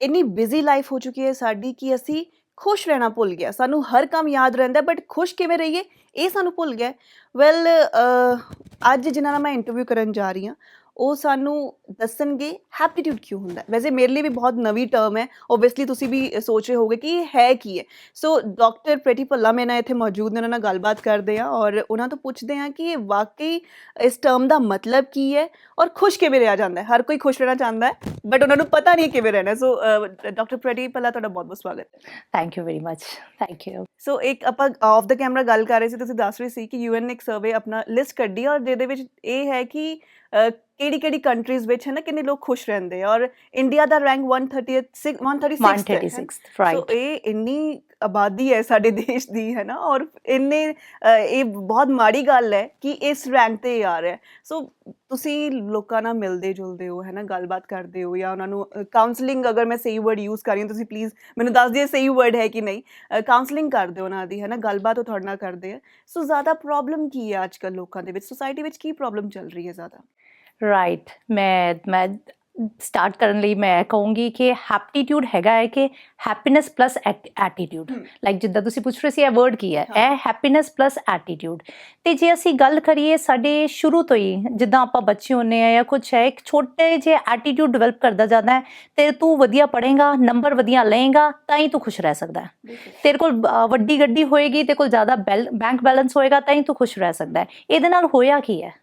ਇੰਨੀ busy life ਹੋ ਚੁੱਕੀ ਹੈ ਸਾਡੀ ਕਿ ਅਸੀਂ ਖੁਸ਼ ਰਹਿਣਾ ਭੁੱਲ ਗਿਆ। ਸਾਨੂੰ ਹਰ ਕੰਮ ਯਾਦ ਰਹਿੰਦਾ ਬਟ ਖੁਸ਼ ਕਿਵੇਂ ਰਹੀਏ ਇਹ ਸਾਨੂੰ ਭੁੱਲ ਗਿਆ। ਵੈਲ ਅੱਜ ਜਿਨ੍ਹਾਂ ਨਾਲ ਮੈਂ ਇੰਟਰਵਿਊ ਕਰਨ ਜਾ ਰਹੀ ਹਾਂ ਉਹ ਸਾਨੂੰ ਦੱਸਣਗੇ ਹੈਪੀਟਿਊਡ ਕਿਉਂ ਹੁੰਦਾ। ਵੈਸੇ ਮੇਰੇ ਲਈ ਵੀ ਬਹੁਤ ਨਵੀਂ ਟਰਮ ਹੈ, ਓਬਵੀਅਸਲੀ ਤੁਸੀਂ ਵੀ ਸੋਚ ਰਹੇ ਹੋਗੇ ਕਿ ਇਹ ਹੈ ਕੀ ਹੈ। ਸੋ ਡਾਕਟਰ ਪ੍ਰੀਤੀ ਭੱਲਾ ਮੇਰੇ ਨਾਲ ਇੱਥੇ ਮੌਜੂਦ ਨੇ, ਉਹਨਾਂ ਨਾਲ ਗੱਲਬਾਤ ਕਰਦੇ ਹਾਂ ਔਰ ਉਹਨਾਂ ਤੋਂ ਪੁੱਛਦੇ ਹਾਂ ਕਿ ਇਹ ਵਾਕਈ ਇਸ ਟਰਮ ਦਾ ਮਤਲਬ ਕੀ ਹੈ ਔਰ ਖੁਸ਼ ਕਿਵੇਂ ਰਿਹਾ ਜਾਂਦਾ ਹੈ। ਹਰ ਕੋਈ ਖੁਸ਼ ਰਹਿਣਾ ਚਾਹੁੰਦਾ ਹੈ ਬਟ ਉਹਨਾਂ ਨੂੰ ਪਤਾ ਨਹੀਂ ਕਿਵੇਂ ਰਹਿਣਾ। ਸੋ ਡਾਕਟਰ ਪ੍ਰੀਤੀ ਭੱਲਾ ਤੁਹਾਡਾ ਬਹੁਤ ਬਹੁਤ ਸਵਾਗਤ ਹੈ। Thank you very much. Thank you. So ਇੱਕ ਆਪਾਂ ਆਫ ਦਾ ਕੈਮਰਾ ਗੱਲ ਕਰ ਰਹੇ ਸੀ, ਤੁਸੀਂ ਦੱਸ ਰਹੇ ਸੀ ਕਿ ਯੂਐਨ ਨੇ ਇੱਕ ਸਰਵੇ ਆਪਣਾ ਲਿਸਟ ਕੱਢੀ ਔਰ ਜਿਹਦੇ ਵਿੱਚ ਇਹ ਹੈ ਕਿ ਕਿਹੜੀ ਕਿਹੜੀ ਕੰਟਰੀਜ਼ ਵਿੱਚ ਹੈ ਨਾ ਕਿੰਨੇ ਲੋਕ ਖੁਸ਼ ਰਹਿੰਦੇ ਔਰ ਇੰਡੀਆ ਦਾ ਰੈਂਕ 136 ਸੋ ਇਹ ਇੰਨੀ ਆਬਾਦੀ ਹੈ ਸਾਡੇ ਦੇਸ਼ ਦੀ ਹੈ ਨਾ ਔਰ ਇੰਨੇ ਇਹ ਬਹੁਤ ਮਾੜੀ ਗੱਲ ਹੈ ਕਿ ਇਸ ਰੈਂਕ 'ਤੇ ਆ ਰਿਹਾ। ਸੋ ਤੁਸੀਂ ਲੋਕਾਂ ਨਾਲ ਮਿਲਦੇ ਜੁਲਦੇ ਹੋ ਹੈ ਨਾ, ਗੱਲਬਾਤ ਕਰਦੇ ਹੋ ਜਾਂ ਉਹਨਾਂ ਨੂੰ ਕਾਉਂਸਲਿੰਗ, ਅਗਰ ਮੈਂ ਸਹੀ ਵਰਡ ਯੂਜ਼ ਕਰ ਰਹੀ ਹਾਂ ਤੁਸੀਂ ਪਲੀਜ਼ ਮੈਨੂੰ ਦੱਸ ਦਿਓ ਸਹੀ ਵਰਡ ਹੈ ਕਿ ਨਹੀਂ, ਕਾਉਂਸਲਿੰਗ ਕਰਦੇ ਹੋ ਉਹਨਾਂ ਦੀ ਹੈ ਨਾ, ਗੱਲਬਾਤ ਉਹ ਤੁਹਾਡੇ ਨਾਲ ਕਰਦੇ ਆ। ਸੋ ਜ਼ਿਆਦਾ ਪ੍ਰੋਬਲਮ ਕੀ ਹੈ ਅੱਜ ਕੱਲ੍ਹ ਲੋਕਾਂ ਦੇ ਵਿੱਚ, ਸੁਸਾਇਟੀ ਵਿੱਚ ਕੀ ਪ੍ਰੋਬਲਮ ਚੱਲ ਰਹੀ ਹੈ ਜ਼ਿਆਦਾ? ਰਾਈਟ, ਮੈਂ ਸਟਾਰਟ ਕਰਨ ਲਈ ਮੈਂ ਕਹੂੰਗੀ ਕਿ ਹੈਪਟੀਟਿਊਡ ਹੈਗਾ ਹੈ ਕਿ ਹੈਪੀਨੈਸ ਪਲਸ ਐਟੀਟਿਊਡ। ਲਾਈਕ ਜਿੱਦਾਂ ਤੁਸੀਂ ਪੁੱਛ ਰਹੇ ਸੀ ਇਹ ਵਰਡ ਕੀ ਹੈ, ਇਹ ਹੈਪੀਨੈਸ ਪਲਸ ਐਟੀਟਿਊਡ। ਅਤੇ ਜੇ ਅਸੀਂ ਗੱਲ ਕਰੀਏ ਸਾਡੇ ਸ਼ੁਰੂ ਤੋਂ ਹੀ ਜਿੱਦਾਂ ਆਪਾਂ ਬੱਚੇ ਹੁੰਦੇ ਹਾਂ ਜਾਂ ਕੁਛ ਹੈ, ਇੱਕ ਛੋਟੇ ਜਿਹੇ ਐਟੀਟਿਊਡ ਡਿਵੈਲਪ ਕਰਦਾ ਜਾਂਦਾ ਹੈ। ਤੇ ਤੂੰ ਵਧੀਆ ਪੜ੍ਹੇਗਾ, ਨੰਬਰ ਵਧੀਆ ਲਏਗਾ ਤਾਂ ਹੀ ਤੂੰ ਖੁਸ਼ ਰਹਿ ਸਕਦਾ ਹੈ। ਤੇਰੇ ਕੋਲ ਵੱਡੀ ਗੱਡੀ ਹੋਏਗੀ, ਤੇਰੇ ਕੋਲ ਜ਼ਿਆਦਾ ਬੈਂਕ ਬੈਲੈਂਸ ਹੋਏਗਾ ਤਾਂ ਹੀ ਤੂੰ ਖੁਸ਼ ਰਹਿ ਸਕਦਾ ਹੈ। ਇਹਦੇ ਨਾਲ ਹੋਇਆ ਕੀ ਹੈ,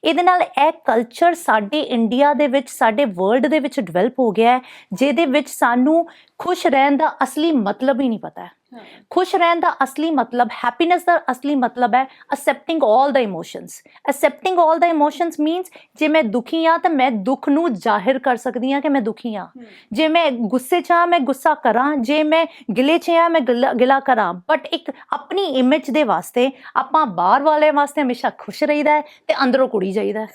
ਇਹਦੇ ਨਾਲ ਇਹ ਕਲਚਰ ਸਾਡੇ ਇੰਡੀਆ ਦੇ ਵਿੱਚ, ਸਾਡੇ ਵਰਲਡ ਦੇ ਵਿੱਚ ਡਿਵੈਲਪ ਹੋ ਗਿਆ ਹੈ, ਜਿਹਦੇ ਵਿੱਚ ਸਾਨੂੰ ਖੁਸ਼ ਰਹਿਣ ਦਾ ਅਸਲੀ ਮਤਲਬ ਹੀ ਨਹੀਂ ਪਤਾ ਹੈ। ਖੁਸ਼ ਰਹਿਣ ਦਾ ਅਸਲੀ ਮਤਲਬ, ਹੈਪੀਨੈਸ ਦਾ ਅਸਲੀ ਮਤਲਬ ਹੈ ਅਸੈਪਟਿੰਗ ਆਲ ਦਾ ਇਮੋਸ਼ਨਸ। ਅਸੈਪਟਿੰਗ ਆਲ ਦਾ ਇਮੋਸ਼ਨਸ ਮੀਨਸ ਜੇ ਮੈਂ ਦੁਖੀ ਹਾਂ ਤਾਂ ਮੈਂ ਦੁੱਖ ਨੂੰ ਜ਼ਾਹਿਰ ਕਰ ਸਕਦੀ ਹਾਂ ਕਿ ਮੈਂ ਦੁਖੀ ਹਾਂ। ਜੇ ਮੈਂ ਗੁੱਸੇ 'ਚ ਹਾਂ ਮੈਂ ਗੁੱਸਾ ਕਰਾਂ, ਜੇ ਮੈਂ ਗਿਲੇ 'ਚ ਹਾਂ ਮੈਂ ਗਿਲਾ ਕਰਾਂ। ਬਟ ਇੱਕ ਆਪਣੀ ਇਮੇਜ ਦੇ ਵਾਸਤੇ ਆਪਾਂ ਬਾਹਰ ਵਾਲੇ ਵਾਸਤੇ ਹਮੇਸ਼ਾ ਖੁਸ਼ ਰਹੀਦਾ ਹੈ ਤੇ ਅੰਦਰੋਂ ਕੁੜੀ ਜਾਈਦਾ।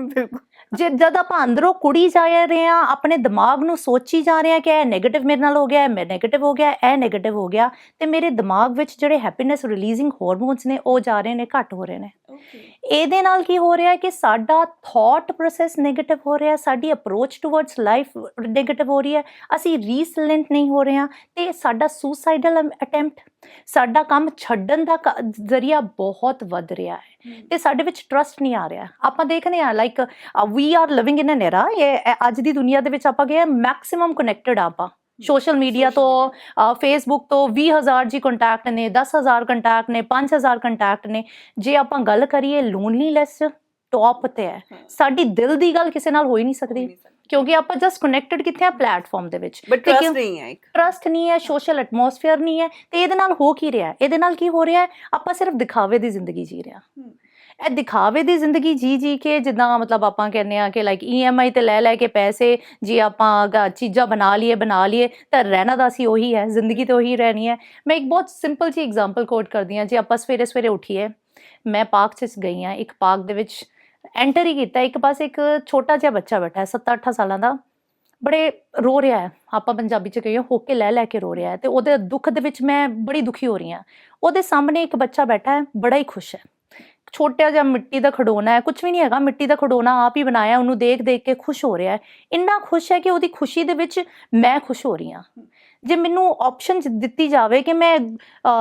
ਬਿਲਕੁਲ। ਜਦ ਆਪਾਂ ਅੰਦਰੋਂ ਕੁੜੀ ਜਾ ਰਹੇ ਹਾਂ, ਆਪਣੇ ਦਿਮਾਗ ਨੂੰ ਸੋਚੀ ਜਾ ਰਹੇ ਹਾਂ ਕਿ ਇਹ ਨੈਗੇਟਿਵ ਮੇਰੇ ਨਾਲ ਹੋ ਗਿਆ, ਮੈਂ ਨੈਗੇਟਿਵ ਹੋ ਗਿਆ, ਇਹ ਨੈਗੇਟਿਵ ਹੋ ਗਿਆ, ਤੇ ਮੇਰੇ ਦਿਮਾਗ ਵਿੱਚ ਜਿਹੜੇ ਹੈਪੀਨੈਸ ਰਿਲੀਜ਼ਿੰਗ ਹਾਰਮੋਨਸ ਨੇ ਉਹ ਜਾ ਰਹੇ ਨੇ, ਘੱਟ ਹੋ ਰਹੇ ਨੇ। ਇਹਦੇ ਨਾਲ ਕੀ ਹੋ ਰਿਹਾ ਕਿ ਸਾਡਾ ਥਾਟ ਪ੍ਰੋਸੈਸ ਨੈਗੇਟਿਵ ਹੋ ਰਿਹਾ, ਸਾਡੀ ਅਪਰੋਚ ਟੂਵਰਡਸ ਲਾਈਫ ਨੈਗੇਟਿਵ ਹੋ ਰਹੀ ਹੈ, ਅਸੀਂ ਰੀਸਲੈਂਟ ਨਹੀਂ ਹੋ ਰਹੇ ਹਾਂ, ਤੇ ਸਾਡਾ ਸੁਸਾਈਡਲ ਅਟੈਂਪਟ, ਸਾਡਾ ਕੰਮ ਛੱਡਣ ਦਾ ਜ਼ਰੀਆ ਬਹੁਤ ਵੱਧ ਰਿਹਾ ਹੈ, ਤੇ ਸਾਡੇ ਵਿੱਚ ਟਰਸਟ ਨਹੀਂ ਆ ਰਿਹਾ। ਆਪਾਂ ਦੇਖਦੇ ਹਾਂ like we are living in an era, ਇਹ ਅੱਜ ਦੀ ਦੁਨੀਆ ਦੇ ਵਿੱਚ ਆਪਾਂ ਗਏ ਮੈਕਸਿਮਮ ਕਨੈਕਟਡ ਆਪਾਂ ਸੋਸ਼ਲ ਮੀਡੀਆ ਤੋਂ, ਫੇਸਬੁੱਕ ਤੋਂ 20,000 ਜੀ ਕੰਟੈਕਟ ਨੇ, 10,000 ਕੰਟੈਕਟ ਨੇ, 5,000 ਕੰਟੈਕਟ ਨੇ। ਜੇ ਆਪਾਂ ਗੱਲ ਕਰੀਏ ਲੋਨਲੀਨੈਸ ਟੌਪ ਤੇ ਹੈ, ਸਾਡੀ ਦਿਲ ਦੀ ਗੱਲ ਕਿਸੇ ਨਾਲ ਹੋ ਹੀ ਨਹੀਂ ਸਕਦੀ ਕਿਉਂਕਿ ਆਪਾਂ ਜਸਟ ਕਨੈਕਟਡ ਕਿੱਥੇ ਆ, ਪਲੇਟਫਾਰਮ ਦੇ ਵਿੱਚ। ਟਰਸਟ ਨਹੀਂ ਹੈ, ਟਰਸਟ ਨਹੀਂ ਹੈ, ਸੋਸ਼ਲ ਐਟਮੋਸਫੇਅਰ ਨਹੀਂ ਹੈ। ਤੇ ਇਹਦੇ ਨਾਲ ਹੋ ਕੀ ਰਿਹਾ, ਇਹਦੇ ਨਾਲ ਕੀ ਹੋ ਰਿਹਾ ਹੈ, ਆਪਾਂ ਸਿਰਫ ਦਿਖਾਵੇ ਦੀ ਜ਼ਿੰਦਗੀ ਜੀ ਰਹੇ ਹਾਂ। ਇਹ ਦਿਖਾਵੇ ਦੀ ਜ਼ਿੰਦਗੀ ਜੀ ਕੇ ਜਿੱਦਾਂ ਮਤਲਬ ਆਪਾਂ ਕਹਿੰਦੇ ਹਾਂ ਕਿ ਲਾਈਕ EMI ਤੇ ਲੈ ਕੇ ਪੈਸੇ ਜੇ ਆਪਾਂ ਚੀਜ਼ਾਂ ਬਣਾ ਲਈਏ ਤਾਂ ਰਹਿਣਾ ਤਾਂ ਅਸੀਂ ਉਹੀ ਹੈ, ਜ਼ਿੰਦਗੀ ਤਾਂ ਉਹੀ ਰਹਿਣੀ ਹੈ। ਮੈਂ ਇੱਕ ਬਹੁਤ ਸਿੰਪਲ ਜਿਹੀ ਐਗਜ਼ਾਮਪਲ ਕੋਟ ਕਰਦੀ ਹਾਂ। ਜੇ ਆਪਾਂ ਸਵੇਰੇ ਉੱਠੀਏ, ਮੈਂ ਪਾਰਕ 'ਚ ਗਈ ਹਾਂ, ਇੱਕ ਪਾਰਕ ਦੇ ਵਿੱਚ ਐਂਟਰ ਹੀ ਕੀਤਾ, ਇੱਕ ਪਾਸੇ ਇੱਕ ਛੋਟਾ ਜਿਹਾ ਬੱਚਾ ਬੈਠਾ ਹੈ 7-8 ਸਾਲਾਂ ਦਾ, ਬੜੇ ਰੋ ਰਿਹਾ ਹੈ। ਆਪਾਂ ਪੰਜਾਬੀ 'ਚ ਕਹੀਏ ਹੋ ਕੇ ਲੈ ਕੇ ਰੋ ਰਿਹਾ ਹੈ, ਤੇ ਉਹਦੇ ਦੁੱਖ ਦੇ ਵਿੱਚ ਮੈਂ ਬੜੀ ਦੁਖੀ ਹੋ ਰਹੀ ਹਾਂ। ਉਹਦੇ ਸਾਹਮਣੇ ਇੱਕ ਬੱਚਾ ਬੈਠਾ ਹੈ, ਬੜਾ ਹੀ ਖੁਸ਼ ਹੈ, ਛੋਟਾ ਜਿਹਾ ਮਿੱਟੀ ਦਾ ਖਿਡੌਣਾ ਹੈ, ਕੁਛ ਵੀ ਨਹੀਂ ਹੈਗਾ, ਮਿੱਟੀ ਦਾ ਖਿਡੌਣਾ ਆਪ ਹੀ ਬਣਾਇਆ, ਉਹਨੂੰ ਦੇਖ ਕੇ ਖੁਸ਼ ਹੋ ਰਿਹਾ ਹੈ। ਇੰਨਾ ਖੁਸ਼ ਹੈ ਕਿ ਉਹਦੀ ਖੁਸ਼ੀ ਦੇ ਵਿੱਚ ਮੈਂ ਖੁਸ਼ ਹੋ ਰਹੀ ਹਾਂ। ਜੇ ਮੈਨੂੰ ਆਪਸ਼ਨ ਦਿੱਤੀ ਜਾਵੇ ਕਿ ਮੈਂ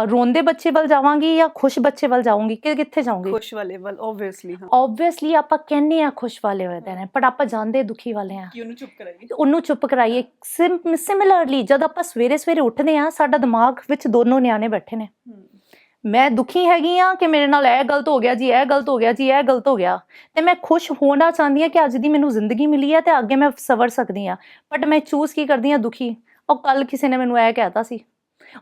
ਰੋਂਦੇ ਬੱਚੇ ਵੱਲ ਜਾਵਾਂਗੀ ਜਾਂ ਖੁਸ਼ ਬੱਚੇ ਵੱਲ ਜਾਊਂਗੀ, ਕਿੱਥੇ ਜਾਊਂਗੀ? ਖੁਸ਼ ਵਾਲੇ ਵੱਲ। ਓਬਵੀਅਸਲੀ ਆਪਾਂ ਕਹਿੰਦੇ ਆ ਖੁਸ਼ ਵਾਲੇ ਹੋਏ ਨੇ, ਪਰ ਆਪਾਂ ਜਾਂਦੇ ਦੁਖੀ ਵਾਲੇ ਆ, ਉਹਨੂੰ ਚੁੱਪ ਕਰਾਈਏ। ਸਿਮਿਲਰਲੀ ਜਦ ਆਪਾਂ ਸਵੇਰੇ ਉੱਠਦੇ ਹਾਂ, ਸਾਡਾ ਦਿਮਾਗ ਵਿੱਚ ਦੋਨੋਂ ਨਿਆਣੇ ਬੈਠੇ ਨੇ। ਮੈਂ ਦੁਖੀ ਹੈਗੀ ਹਾਂ ਕਿ ਮੇਰੇ ਨਾਲ ਇਹ ਗਲਤ ਹੋ ਗਿਆ ਜੀ, ਇਹ ਗਲਤ ਹੋ ਗਿਆ ਜੀ, ਇਹ ਗਲਤ ਹੋ ਗਿਆ, ਤੇ ਮੈਂ ਖੁਸ਼ ਹੋਣਾ ਚਾਹੁੰਦੀ ਹਾਂ ਕਿ ਅੱਜ ਦੀ ਮੈਨੂੰ ਜ਼ਿੰਦਗੀ ਮਿਲੀ ਹੈ ਤੇ ਅੱਗੇ ਮੈਂ ਸਵਰ ਸਕਦੀ ਹਾਂ। ਬਟ ਮੈਂ ਚੂਜ਼ ਕੀ ਕਰਦੀ ਹਾਂ? ਦੁਖੀ। ਉਹ ਕੱਲ ਕਿਸੇ ਨੇ ਮੈਨੂੰ ਇਹ ਕਹਿਤਾ ਸੀ,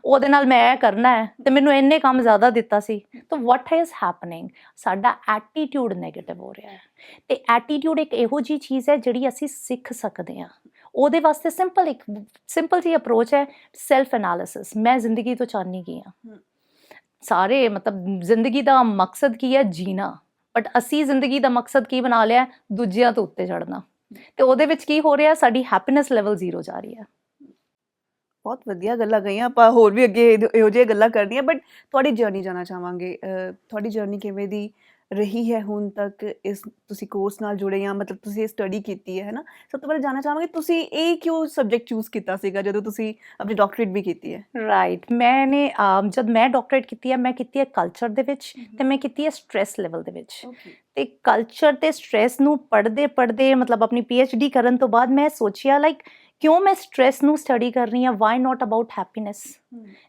ਉਹਦੇ ਨਾਲ ਮੈਂ ਇਹ ਕਰਨਾ ਹੈ, ਤੇ ਮੈਨੂੰ ਇੰਨੇ ਕੰਮ ਜ਼ਿਆਦਾ ਦਿੱਤਾ ਸੀ। ਤਾਂ ਵਾਟ ਇਜ਼ ਹੈਪਨਿੰਗ? ਸਾਡਾ ਐਟੀਟਿਊਡ ਨੈਗੇਟਿਵ ਹੋ ਰਿਹਾ ਹੈ। ਤੇ ਐਟੀਟਿਊਡ ਇੱਕ ਇਹੋ ਜਿਹੀ ਚੀਜ਼ ਹੈ ਜਿਹੜੀ ਅਸੀਂ ਸਿੱਖ ਸਕਦੇ ਹਾਂ। ਉਹਦੇ ਵਾਸਤੇ ਸਿੰਪਲ ਜਿਹੀ ਅਪਰੋਚ ਹੈ, ਸੈਲਫ ਐਨਾਲਿਸਿਸ। ਮੈਂ ਜ਼ਿੰਦਗੀ ਤੋਂ ਚਾਹੁੰਦੀ ਕੀ ਹਾਂ? ਸਾਰੇ ਮਤਲਬ ਜ਼ਿੰਦਗੀ ਦਾ ਮਕਸਦ ਕੀ ਹੈ? ਜੀਣਾ। ਬਟ ਅਸੀਂ ਜ਼ਿੰਦਗੀ ਦਾ ਮਕਸਦ ਕੀ ਬਣਾ ਲਿਆ? ਦੂਜਿਆਂ ਤੋਂ ਉੱਤੇ ਚੜ੍ਹਨਾ। ਤੇ ਉਹਦੇ ਵਿੱਚ ਕੀ ਹੋ ਰਿਹਾ? ਸਾਡੀ ਹੈਪੀਨੈਸ ਲੈਵਲ 0 ਜਾ ਰਹੀ ਹੈ। ਬਹੁਤ ਵਧੀਆ ਗੱਲਾਂ ਕਹੀਆਂ, ਆਪਾਂ ਹੋਰ ਵੀ ਅੱਗੇ ਇਹੋ ਜਿਹੀਆਂ ਗੱਲਾਂ ਕਰਨੀਆਂ, ਬਟ ਤੁਹਾਡੀ ਜਰਨੀ ਜਾਣਨਾ ਚਾਹਾਂਗੇ। ਤੁਹਾਡੀ ਜਰਨੀ ਕਿਵੇਂ ਦੀ ਰਹੀ ਹੈ ਹੁਣ ਤੱਕ ਇਸ ਤੁਸੀਂ ਕੋਰਸ ਨਾਲ ਜੁੜੇ ਜਾਂ ਮਤਲਬ ਤੁਸੀਂ ਇਹ ਸਟੱਡੀ ਕੀਤੀ ਹੈ ਨਾ, ਸਭ ਤੋਂ ਪਹਿਲਾਂ ਜਾਣਨਾ ਚਾਹਾਂਗੇ ਤੁਸੀਂ ਇਹ ਕਿਉਂ ਸਬਜੈਕਟ ਚੂਜ਼ ਕੀਤਾ ਸੀਗਾ ਜਦੋਂ ਤੁਸੀਂ ਆਪਣੀ ਡਾਕਟਰੇਟ ਵੀ ਕੀਤੀ ਹੈ? ਰਾਈਟ, ਮੈंने ਜਦ ਮੈਂ ਡਾਕਟਰੇਟ ਕੀਤੀ ਹੈ, ਮੈਂ ਕੀਤੀ ਹੈ ਕਲਚਰ ਦੇ ਵਿੱਚ ਤੇ ਮੈਂ ਕੀਤੀ ਹੈ ਸਟ੍ਰੈਸ ਲੈਵਲ ਦੇ ਵਿੱਚ। ਓਕੇ। ਤੇ ਕਲਚਰ ਤੇ ਸਟ੍ਰੈਸ ਨੂੰ ਪੜ੍ਹਦੇ ਮਤਲਬ ਆਪਣੀ PhD ਕਰਨ ਤੋਂ ਬਾਅਦ ਮੈਂ ਸੋਚਿਆ ਲਾਈਕ ਕਿਉਂ ਮੈਂ ਸਟ੍ਰੈਸ ਨੂੰ ਸਟੱਡੀ ਕਰ ਰਹੀ ਹਾਂ, ਵਾਈ ਨਾਟ ਅਬਾਊਟ ਹੈਪੀਨੈਸ।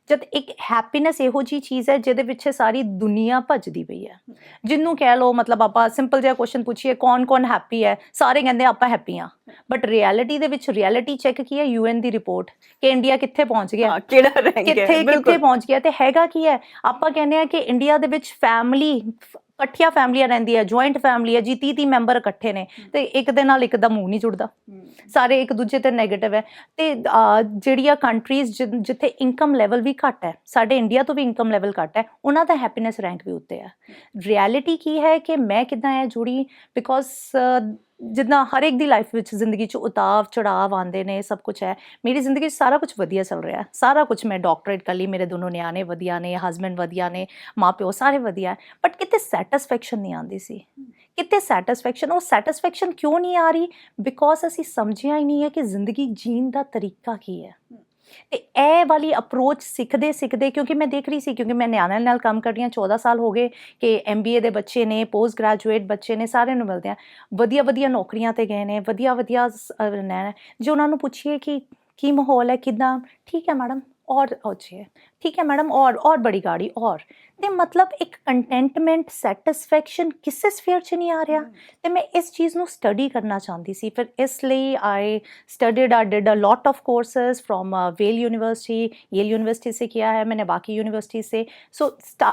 ਜਦ ਇੱਕ ਹੈਪੀਨੈਸ ਇਹੋ ਜਿਹੀ ਚੀਜ਼ ਹੈ ਜਿਹਦੇ ਪਿੱਛੇ ਸਾਰੀ ਦੁਨੀਆ ਭੱਜਦੀ ਪਈ ਹੈ। ਜਿਹਨੂੰ ਕਹਿ ਲਓ ਮਤਲਬ ਆਪਾਂ ਸਿੰਪਲ ਜਿਹਾ ਕੁਐਸਚਨ ਪੁੱਛੀਏ ਕੌਣ ਹੈਪੀ ਹੈ, ਸਾਰੇ ਕਹਿੰਦੇ ਆਪਾਂ ਹੈਪੀ ਹਾਂ, ਬਟ ਰਿਐਲਿਟੀ ਦੇ ਵਿੱਚ ਰਿਐਲਿਟੀ ਚੈੱਕ ਕੀ ਹੈ, UN ਦੀ ਰਿਪੋਰਟ ਕਿ ਇੰਡੀਆ ਕਿੱਥੇ ਪਹੁੰਚ ਗਿਆ, ਹਾਂ, ਕਿਹੜਾ ਰੈਂਕ ਹੈ? ਕਿੱਥੇ ਬਿਲਕੁਲ। ਪਹੁੰਚ ਗਿਆ ਤੇ ਹੈਗਾ ਕੀ ਹੈ। ਆਪਾਂ ਕਹਿੰਦੇ ਆ ਕਿ ਇੰਡੀਆ ਦੇ ਵਿੱਚ ਫੈਮਿਲੀ ਇਕੱਠੀਆਂ ਫੈਮਲੀਆਂ ਰਹਿੰਦੀਆਂ, ਜੁਆਇੰਟ ਫੈਮਿਲੀ ਹੈ ਜੀ, 30 ਮੈਂਬਰ ਇਕੱਠੇ ਨੇ ਤੇ ਇੱਕ ਦੇ ਨਾਲ ਇੱਕ ਦਾ ਮੂੰਹ ਨਹੀਂ ਜੁੜਦਾ, ਸਾਰੇ ਇੱਕ ਦੂਜੇ ਤੇ ਨੈਗੇਟਿਵ ਹੈ। ਤੇ ਜਿਹੜੀਆਂ ਕੰਟਰੀਜ਼ ਜਿੱਥੇ ਇਨਕਮ ਲੈਵਲ ਵੀ ਘੱਟ ਹੈ, ਸਾਡੇ ਇੰਡੀਆ ਤੋਂ ਵੀ ਇਨਕਮ ਲੈਵਲ ਘੱਟ ਹੈ, ਉਹਨਾਂ ਦਾ ਹੈਪੀਨੈਸ ਰੈਂਕ ਵੀ ਉੱਤੇ ਹੈ। ਰਿਐਲਿਟੀ ਕੀ ਹੈ ਕਿ ਮੈਂ ਕਿੱਦਾਂ ਹੈ ਜੁੜੀ, ਬਿਕੋਜ਼ ਜਿੱਦਾਂ ਹਰ ਇੱਕ ਦੀ ਲਾਈਫ ਵਿੱਚ ਜ਼ਿੰਦਗੀ 'ਚ ਉਤਾਰ ਚੜਾਵ ਆਉਂਦੇ ਨੇ, ਸਭ ਕੁਝ ਹੈ। ਮੇਰੀ ਜ਼ਿੰਦਗੀ 'ਚ ਸਾਰਾ ਕੁਝ ਵਧੀਆ ਚੱਲ ਰਿਹਾ, ਸਾਰਾ ਕੁਝ ਮੈਂ ਡਾਕਟਰੇਟ ਕਰ ਲਈ, ਮੇਰੇ ਦੋਨੋਂ ਨਿਆਣੇ ਵਧੀਆ ਨੇ, ਹਸਬੈਂਡ ਵਧੀਆ ਨੇ, ਮਾਂ ਪਿਓ ਸਾਰੇ ਵਧੀਆ, ਬਟ ਕਿਤੇ ਸੈਟਿਸਫੈਕਸ਼ਨ ਨਹੀਂ ਆਉਂਦੀ ਸੀ। ਕਿਤੇ ਸੈਟਿਸਫੈਕਸ਼ਨ, ਉਹ ਸੈਟਿਸਫੈਕਸ਼ਨ ਕਿਉਂ ਨਹੀਂ ਆ ਰਹੀ? ਬਿਕੋਜ਼ ਅਸੀਂ ਸਮਝਿਆ ਹੀ ਨਹੀਂ ਹੈ ਕਿ ਜ਼ਿੰਦਗੀ ਜੀਣ ਦਾ ਤਰੀਕਾ ਕੀ ਹੈ। ਤੇ ਇਹ ਵਾਲੀ ਅਪਰੋਚ ਸਿੱਖਦੇ ਕਿਉਂਕਿ ਮੈਂ ਦੇਖ ਰਹੀ ਸੀ, ਕਿਉਂਕਿ ਮੈਂ ਨਿਆਣਿਆਂ ਨਾਲ ਕੰਮ ਕਰ ਰਹੀ ਹਾਂ, 14 ਸਾਲ ਹੋ ਗਏ ਕਿ MBA ਦੇ ਬੱਚੇ ਨੇ, ਪੋਸਟ ਗ੍ਰੈਜੂਏਟ ਬੱਚੇ ਨੇ, ਸਾਰਿਆਂ ਨੂੰ ਮਿਲਦੇ ਆ, ਵਧੀਆ ਨੌਕਰੀਆਂ ਤੇ ਗਏ ਨੇ, ਵਧੀਆ ਨੇ। ਜੇ ਉਹਨਾਂ ਨੂੰ ਪੁੱਛੀਏ ਕਿ ਕੀ ਮਾਹੌਲ ਹੈ, ਕਿੱਦਾਂ, ਠੀਕ ਹੈ ਮੈਡਮ, और चाहिए, ठीक है मैडम, और बड़ी गाड़ी, और ਤੇ ਮਤਲਬ ਇੱਕ ਕੰਟੈਂਟਮੈਂਟ ਸੈਟਿਸਫੈਕਸ਼ਨ ਕਿਸੇ ਸਫੇਅਰ 'ਚ ਨਹੀਂ ਆ ਰਿਹਾ। ਤੇ ਮੈਂ ਇਸ ਚੀਜ਼ ਨੂੰ ਸਟੱਡੀ ਕਰਨਾ ਚਾਹੁੰਦੀ ਸੀ, ਫਿਰ ਇਸ ਲਈ I did a lot of courses from Yale university, Yale university से किया है मैंने, बाकी यूनिवर्सिटी से। So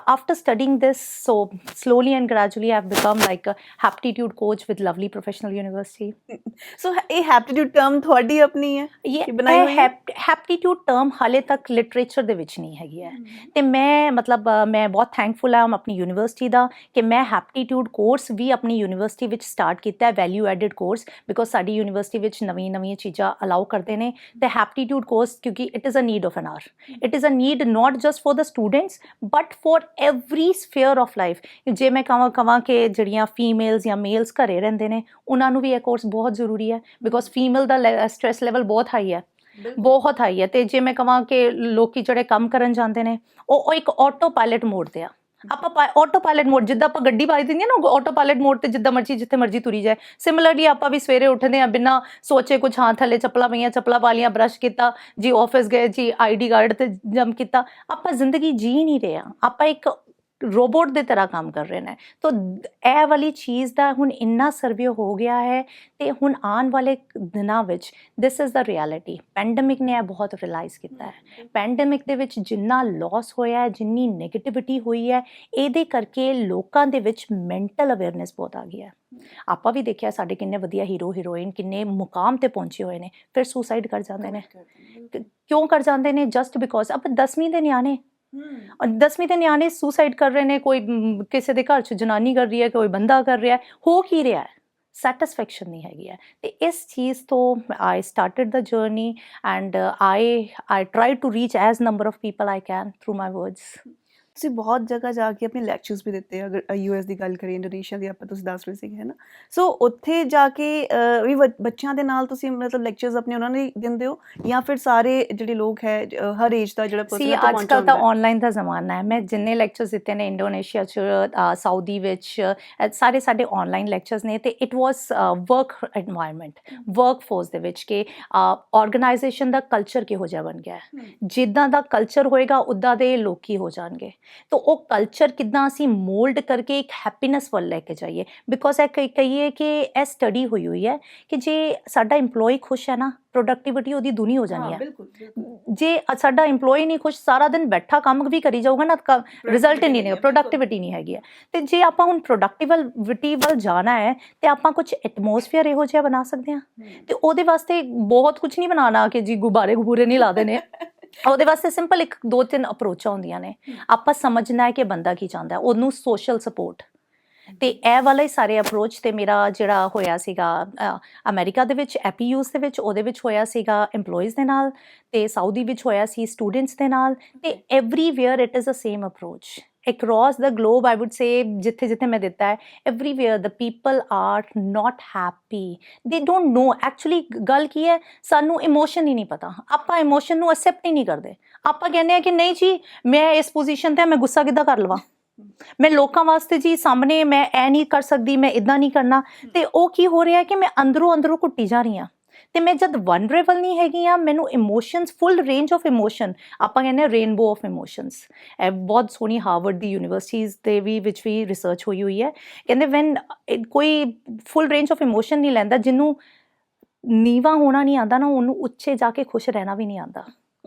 after studying this, so slowly and gradually I've become like a aptitude coach with Lovely Professional University। ਸੋ ਇਹ ਹੈਪਟੀਟਿਊਡ ਟਰਮ ਤੁਹਾਡੀ ਆਪਣੀ ਹੈ ਇਹ ਕਿ ਬਣਾਈ ਹੋਈ ਹੈ? ਹੈਪਟੀਟਿਊਡ ਟਰਮ ਹਾਲੇ ਤੱਕ ਲਿਟਰੇਚਰ ਦੇ ਵਿੱਚ ਨਹੀਂ ਹੈਗੀ ਹੈ। ਤੇ ਮੈਂ ਮਤਲਬ ਮੈਂ ਬਹੁਤ ਥੈਂਕਫੁਲ ਹਾਂ ਆਪਣੀ ਯੂਨੀਵਰਸਿਟੀ ਦਾ ਕਿ ਮੈਂ ਹੈਪਟੀਟਿਊਡ ਕੋਰਸ ਵੀ ਆਪਣੀ ਯੂਨੀਵਰਸਿਟੀ ਵਿੱਚ ਸਟਾਰਟ ਕੀਤਾ ਹੈ, ਵੈਲਿਊ ਐਡਿਡ ਕੋਰਸ, ਬਿਕੋਜ਼ ਸਾਡੀ ਯੂਨੀਵਰਸਿਟੀ ਵਿੱਚ ਨਵੀਆਂ ਚੀਜ਼ਾਂ ਅਲਾਉ ਕਰਦੇ ਨੇ। ਤੇ ਹੈਪਟੀਟਿਊਡ ਕੋਰਸ ਕਿਉਂਕਿ it is a need of an hour, it is a need not just for the students but for every sphere of life. ਜੇ ਮੈਂ ਕਹਾਂ ਕਿ ਜਿਹੜੀਆਂ ਫੀਮੇਲਸ ਜਾਂ ਮੇਲਸ ਘਰੇ ਰਹਿੰਦੇ ਨੇ, ਉਹਨਾਂ ਨੂੰ ਵੀ ਇਹ ਕੋਰਸ ਬਹੁਤ ਜ਼ਰੂਰੀ ਹੈ, because female the stress level ਬਹੁਤ ਹਾਈ ਹੈ, ਬਹੁਤ ਹਾਈ ਹੈ। ਤੇ ਜੇ ਮੈਂ ਕਹਾਂ ਕਿ ਲੋਕੀ ਜਿਹੜੇ ਕੰਮ ਕਰਨ ਜਾਂਦੇ ਨੇ, ਉਹ ਇੱਕ ਆਟੋ ਪਾਇਲਟ ਮੋਡ ਤੇ ਆ। ਆਪਾਂ ਆਟੋ ਪਾਇਲਟ ਮੋਡ, ਜਿੱਦਾਂ ਆਪਾਂ ਗੱਡੀ ਪਾ ਦਿੰਦੇ ਨਾ ਆਟੋ ਪਾਇਲਟ ਮੋਡ ਤੇ, ਜਿੱਦਾਂ ਮਰਜ਼ੀ ਜਿੱਥੇ ਮਰਜ਼ੀ ਤੁਰੀ ਜਾਏ। ਸਿਮਿਲਰਲੀ ਆਪਾਂ ਵੀ ਸਵੇਰੇ ਉੱਠਦੇ ਹਾਂ ਬਿਨਾਂ ਸੋਚੇ, ਕੁਛ ਹਾਂ ਥੱਲੇ ਚੱਪਲਾਂ ਪਈਆਂ, ਚੱਪਲਾਂ ਪਾ ਲਈਆਂ, ਬਰਸ਼ ਕੀਤਾ ਜੀ, ਆਫਿਸ ਗਏ ਜੀ, ID ਕਾਰਡ ਤੇ ਜੰਪ ਕੀਤਾ। ਆਪਾਂ ਜ਼ਿੰਦਗੀ ਜੀ ਨਹੀਂ ਰਹੇ ਹਾਂ, ਆਪਾਂ ਇੱਕ ਰੋਬੋਟ ਦੇ ਤਰ੍ਹਾਂ ਕੰਮ ਕਰ ਰਹੇ ਨੇ। ਤਾਂ ਇਹ ਵਾਲੀ ਚੀਜ਼ ਦਾ ਹੁਣ ਇੰਨਾ ਸਰਵੇ ਹੋ ਗਿਆ ਹੈ, ਤੇ ਹੁਣ ਆਉਣ ਵਾਲੇ ਦਿਨਾਂ ਵਿੱਚ this is the reality. Pandemic ਨੇ ਇਹ ਬਹੁਤ ਰਿਅਲਾਈਜ਼ ਕੀਤਾ ਹੈ। ਪੈਂਡੇਮਿਕ ਦੇ ਵਿੱਚ ਜਿੰਨਾ ਲਾਸ ਹੋਇਆ ਹੈ, ਜਿੰਨੀ ਨੈਗੇਟਿਵਿਟੀ ਹੋਈ ਹੈ, ਇਹਦੇ ਕਰਕੇ ਲੋਕਾਂ ਦੇ ਵਿੱਚ ਮੈਂਟਲ ਅਵੇਅਰਨੈਸ ਬਹੁਤ ਆ ਗਈ ਹੈ। ਆਪਾਂ ਵੀ ਦੇਖਿਆ ਸਾਡੇ ਕਿੰਨੇ ਵਧੀਆ ਹੀਰੋ ਹੀਰੋਇਨ ਕਿੰਨੇ ਮੁਕਾਮ ਤੇ ਪਹੁੰਚੇ ਹੋਏ ਨੇ, ਫਿਰ ਸੁਸਾਈਡ ਕਰ ਜਾਂਦੇ ਨੇ। ਕਿਉਂ ਕਰ ਜਾਂਦੇ ਨੇ? ਜਸਟ ਬਿਕੋਜ਼ ਆਪਾਂ 10ਵੀਂ ਦੇ ਨਿਆਣੇ 10ਵੀਂ ਦੇ ਨਿਆਣੇ ਸੁਸਾਈਡ ਕਰ ਰਹੇ ਨੇ, ਕੋਈ ਕਿਸੇ ਦੇ ਘਰ 'ਚ ਜਨਾਨੀ ਕਰ ਰਹੀ ਹੈ, ਕੋਈ ਬੰਦਾ ਕਰ ਰਿਹਾ, ਹੋ ਕੀ ਰਿਹਾ ਹੈ? ਸੈਟਿਸਫੈਕਸ਼ਨ ਨਹੀਂ ਹੈਗੀ ਹੈ। ਤੇ ਇਸ ਚੀਜ਼ ਤੋਂ I started the journey and I try to reach as number of people I can through my words. ਤੁਸੀਂ ਬਹੁਤ ਜਗ੍ਹਾ ਜਾ ਕੇ ਆਪਣੇ ਲੈਕਚਰਸ ਵੀ ਦਿੱਤੇ, ਅਗਰ US ਦੀ ਗੱਲ ਕਰੀਏ, ਇੰਡੋਨੇਸ਼ੀਆ ਦੀ ਆਪਾਂ ਤੁਸੀਂ ਦੱਸ ਰਹੇ ਸੀਗੇ ਹੈ ਨਾ, ਸੋ ਉੱਥੇ ਜਾ ਕੇ ਵੀ ਬੱਚਿਆਂ ਦੇ ਨਾਲ ਤੁਸੀਂ ਮਤਲਬ ਲੈਕਚਰਸ ਆਪਣੇ ਉਹਨਾਂ ਨੂੰ ਦਿੰਦੇ ਹੋ, ਜਾਂ ਫਿਰ ਸਾਰੇ ਜਿਹੜੇ ਲੋਕ ਹੈ ਹਰ ਏਜ ਦਾ ਜਿਹੜਾ ਪਰਸਨ ਹੈ ਅੱਜ ਕੱਲ੍ਹ ਤਾਂ ਆਨਲਾਈਨ ਦਾ ਜ਼ਮਾਨਾ ਹੈ। ਮੈਂ ਜਿੰਨੇ ਲੈਕਚਰਸ ਦਿੱਤੇ ਨੇ ਇੰਡੋਨੇਸ਼ੀਆ 'ਚ, ਸਾਊਦੀ ਵਿੱਚ, ਸਾਰੇ ਸਾਡੇ ਆਨਲਾਈਨ ਲੈਕਚਰਸ ਨੇ। ਤੇ it was work environment, work force ਦੇ ਵਿੱਚ ਕਿ ਆਰਗੇਨਾਈਜੇਸ਼ਨ ਦਾ ਕਲਚਰ ਕਿਹੋ ਜਿਹਾ ਬਣ ਗਿਆ ਹੈ। ਜਿੱਦਾਂ ਦਾ ਕਲਚਰ ਹੋਏਗਾ ਉੱਦਾਂ ਦੇ ਲੋਕੀ ਹੋ ਜਾਣਗੇ। तो वो कल्चर कितना असी मोल्ड करके एक हैप्पीनेस ਵੱਲ ਲੈ ਕੇ ਜਾਈਏ। ਬਿਕੋਜ਼ ਇਹ ਕਹੀਏ ਕਿ ਇਹ ਸਟੱਡੀ ਹੋਈ ਹੋਈ ਹੈ ਕਿ ਜੇ ਸਾਡਾ EMPLOYE ਖੁਸ਼ ਹੈ ਨਾ, ਪ੍ਰੋਡਕਟਿਵਿਟੀ ਉਹਦੀ ਦੁਨੀ ਹੋ ਜਾਣੀ ਹੈ। ਜੇ ਸਾਡਾ EMPLOYE ਨਹੀਂ ਖੁਸ਼, ਸਾਰਾ ਦਿਨ ਬੈਠਾ ਕੰਮ ਵੀ ਕਰੀ ਜਾਊਗਾ ਨਾ, ਰਿਜ਼ਲਟ ਨਹੀਂ ਨੇ, ਪ੍ਰੋਡਕਟਿਵਿਟੀ ਨਹੀਂ ਹੈਗੀ ਹੈ। ਤੇ ਜੇ ਆਪਾਂ ਹੁਣ ਪ੍ਰੋਡਕਟਿਵਿਟੀ ਵੱਲ ਜਾਣਾ ਹੈ ਤੇ ਆਪਾਂ ਕੁਝ ਐਟਮੋਸਫੀਅਰ ਇਹੋ ਜਿਹਾ ਬਣਾ ਸਕਦੇ ਹਾਂ। ਤੇ ਉਹਦੇ ਵਾਸਤੇ ਬਹੁਤ ਕੁਝ ਨਹੀਂ ਬਣਾਉਣਾ ਕਿ ਜੀ ਗੁਬਾਰੇ ਗੁਬੂਰੇ ਨਹੀਂ ਲਾ ਦੇਣੇ। ਉਹਦੇ ਵਾਸਤੇ ਸਿੰਪਲ 1-2-3 ਅਪਰੋਚਾਂ ਹੁੰਦੀਆਂ ਨੇ। ਆਪਾਂ ਸਮਝਣਾ ਹੈ ਕਿ ਬੰਦਾ ਕੀ ਚਾਹੁੰਦਾ, ਉਹਨੂੰ ਸੋਸ਼ਲ ਸਪੋਰਟ, ਤੇ ਇਹ ਵਾਲਾ ਹੀ ਸਾਰੇ ਅਪਰੋਚ। ਤੇ ਮੇਰਾ ਜਿਹੜਾ ਹੋਇਆ ਸੀਗਾ ਅਮਰੀਕਾ ਦੇ ਵਿੱਚ, APUs ਦੇ ਵਿੱਚ, ਉਹਦੇ ਵਿੱਚ ਹੋਇਆ ਸੀਗਾ EMPLOYEES ਦੇ ਨਾਲ, ਤੇ ਸਾਊਦੀ ਵਿੱਚ ਹੋਇਆ ਸੀ ਸਟੂਡੈਂਟਸ ਦੇ ਨਾਲ। ਤੇ everywhere it is a same approach across the globe, I would say, ਜਿੱਥੇ ਜਿੱਥੇ ਮੈਂ ਦਿੱਤਾ ਹੈ, everywhere the people are not happy. They don't know actually ਗੱਲ ਕੀ ਹੈ, ਸਾਨੂੰ ਇਮੋਸ਼ਨ ਹੀ ਨਹੀਂ ਪਤਾ, ਆਪਾਂ ਇਮੋਸ਼ਨ ਨੂੰ ਅਸੈਪਟ ਹੀ ਨਹੀਂ ਕਰਦੇ। ਆਪਾਂ ਕਹਿੰਦੇ ਆ ਕਿ ਨਹੀਂ ਜੀ ਮੈਂ ਇਸ ਪੋਜੀਸ਼ਨ ਤੇ ਮੈਂ ਗੁੱਸਾ ਕਿੱਦਾਂ ਕਰ ਲਵਾਂ, ਮੈਂ ਲੋਕਾਂ ਵਾਸਤੇ ਜੀ ਸਾਹਮਣੇ ਮੈਂ ਇਹ ਨਹੀਂ ਕਰ ਸਕਦੀ, ਮੈਂ ਇਦਾਂ ਨਹੀਂ ਕਰਨਾ। ਤੇ ਉਹ ਕੀ ਹੋ ਰਿਹਾ ਕਿ ਮੈਂ ਅੰਦਰੋਂ ਅੰਦਰੋਂ ਘੁੱਟੀ ਜਾ ਰਹੀ ਹਾਂ, ਤੇ ਮੈਂ ਜਦ ਵਨਰੇਬਲ ਨਹੀਂ ਹੈਗੀ ਆ, ਮੈਨੂੰ emotions full range of emotion, ਆਪਾਂ ਕਹਿੰਦੇ ਆ ਰੇਨਬੋ ਆਫ ਇਮੋਸ਼ਨਸ। ਇਹ ਬਹੁਤ ਸੋਹਣੀ ਹਾਰਵਰਡ ਦੀ ਯੂਨੀਵਰਸਿਟੀਜ਼ ਦੇ ਵੀ ਵਿੱਚ ਵੀ ਰਿਸਰਚ ਹੋਈ ਹੋਈ ਹੈ, ਕਹਿੰਦੇ ਵੈਨ ਕੋਈ ਫੁੱਲ ਰੇਂਜ ਆਫ ਇਮੋਸ਼ਨ ਨਹੀਂ ਲੈਂਦਾ, ਜਿਹਨੂੰ ਨੀਵਾਂ ਹੋਣਾ ਨਹੀਂ ਆਉਂਦਾ ਨਾ, ਉਹਨੂੰ ਉੱਚੇ ਜਾ ਕੇ ਖੁਸ਼ ਰਹਿਣਾ ਵੀ ਨਹੀਂ ਆਉਂਦਾ।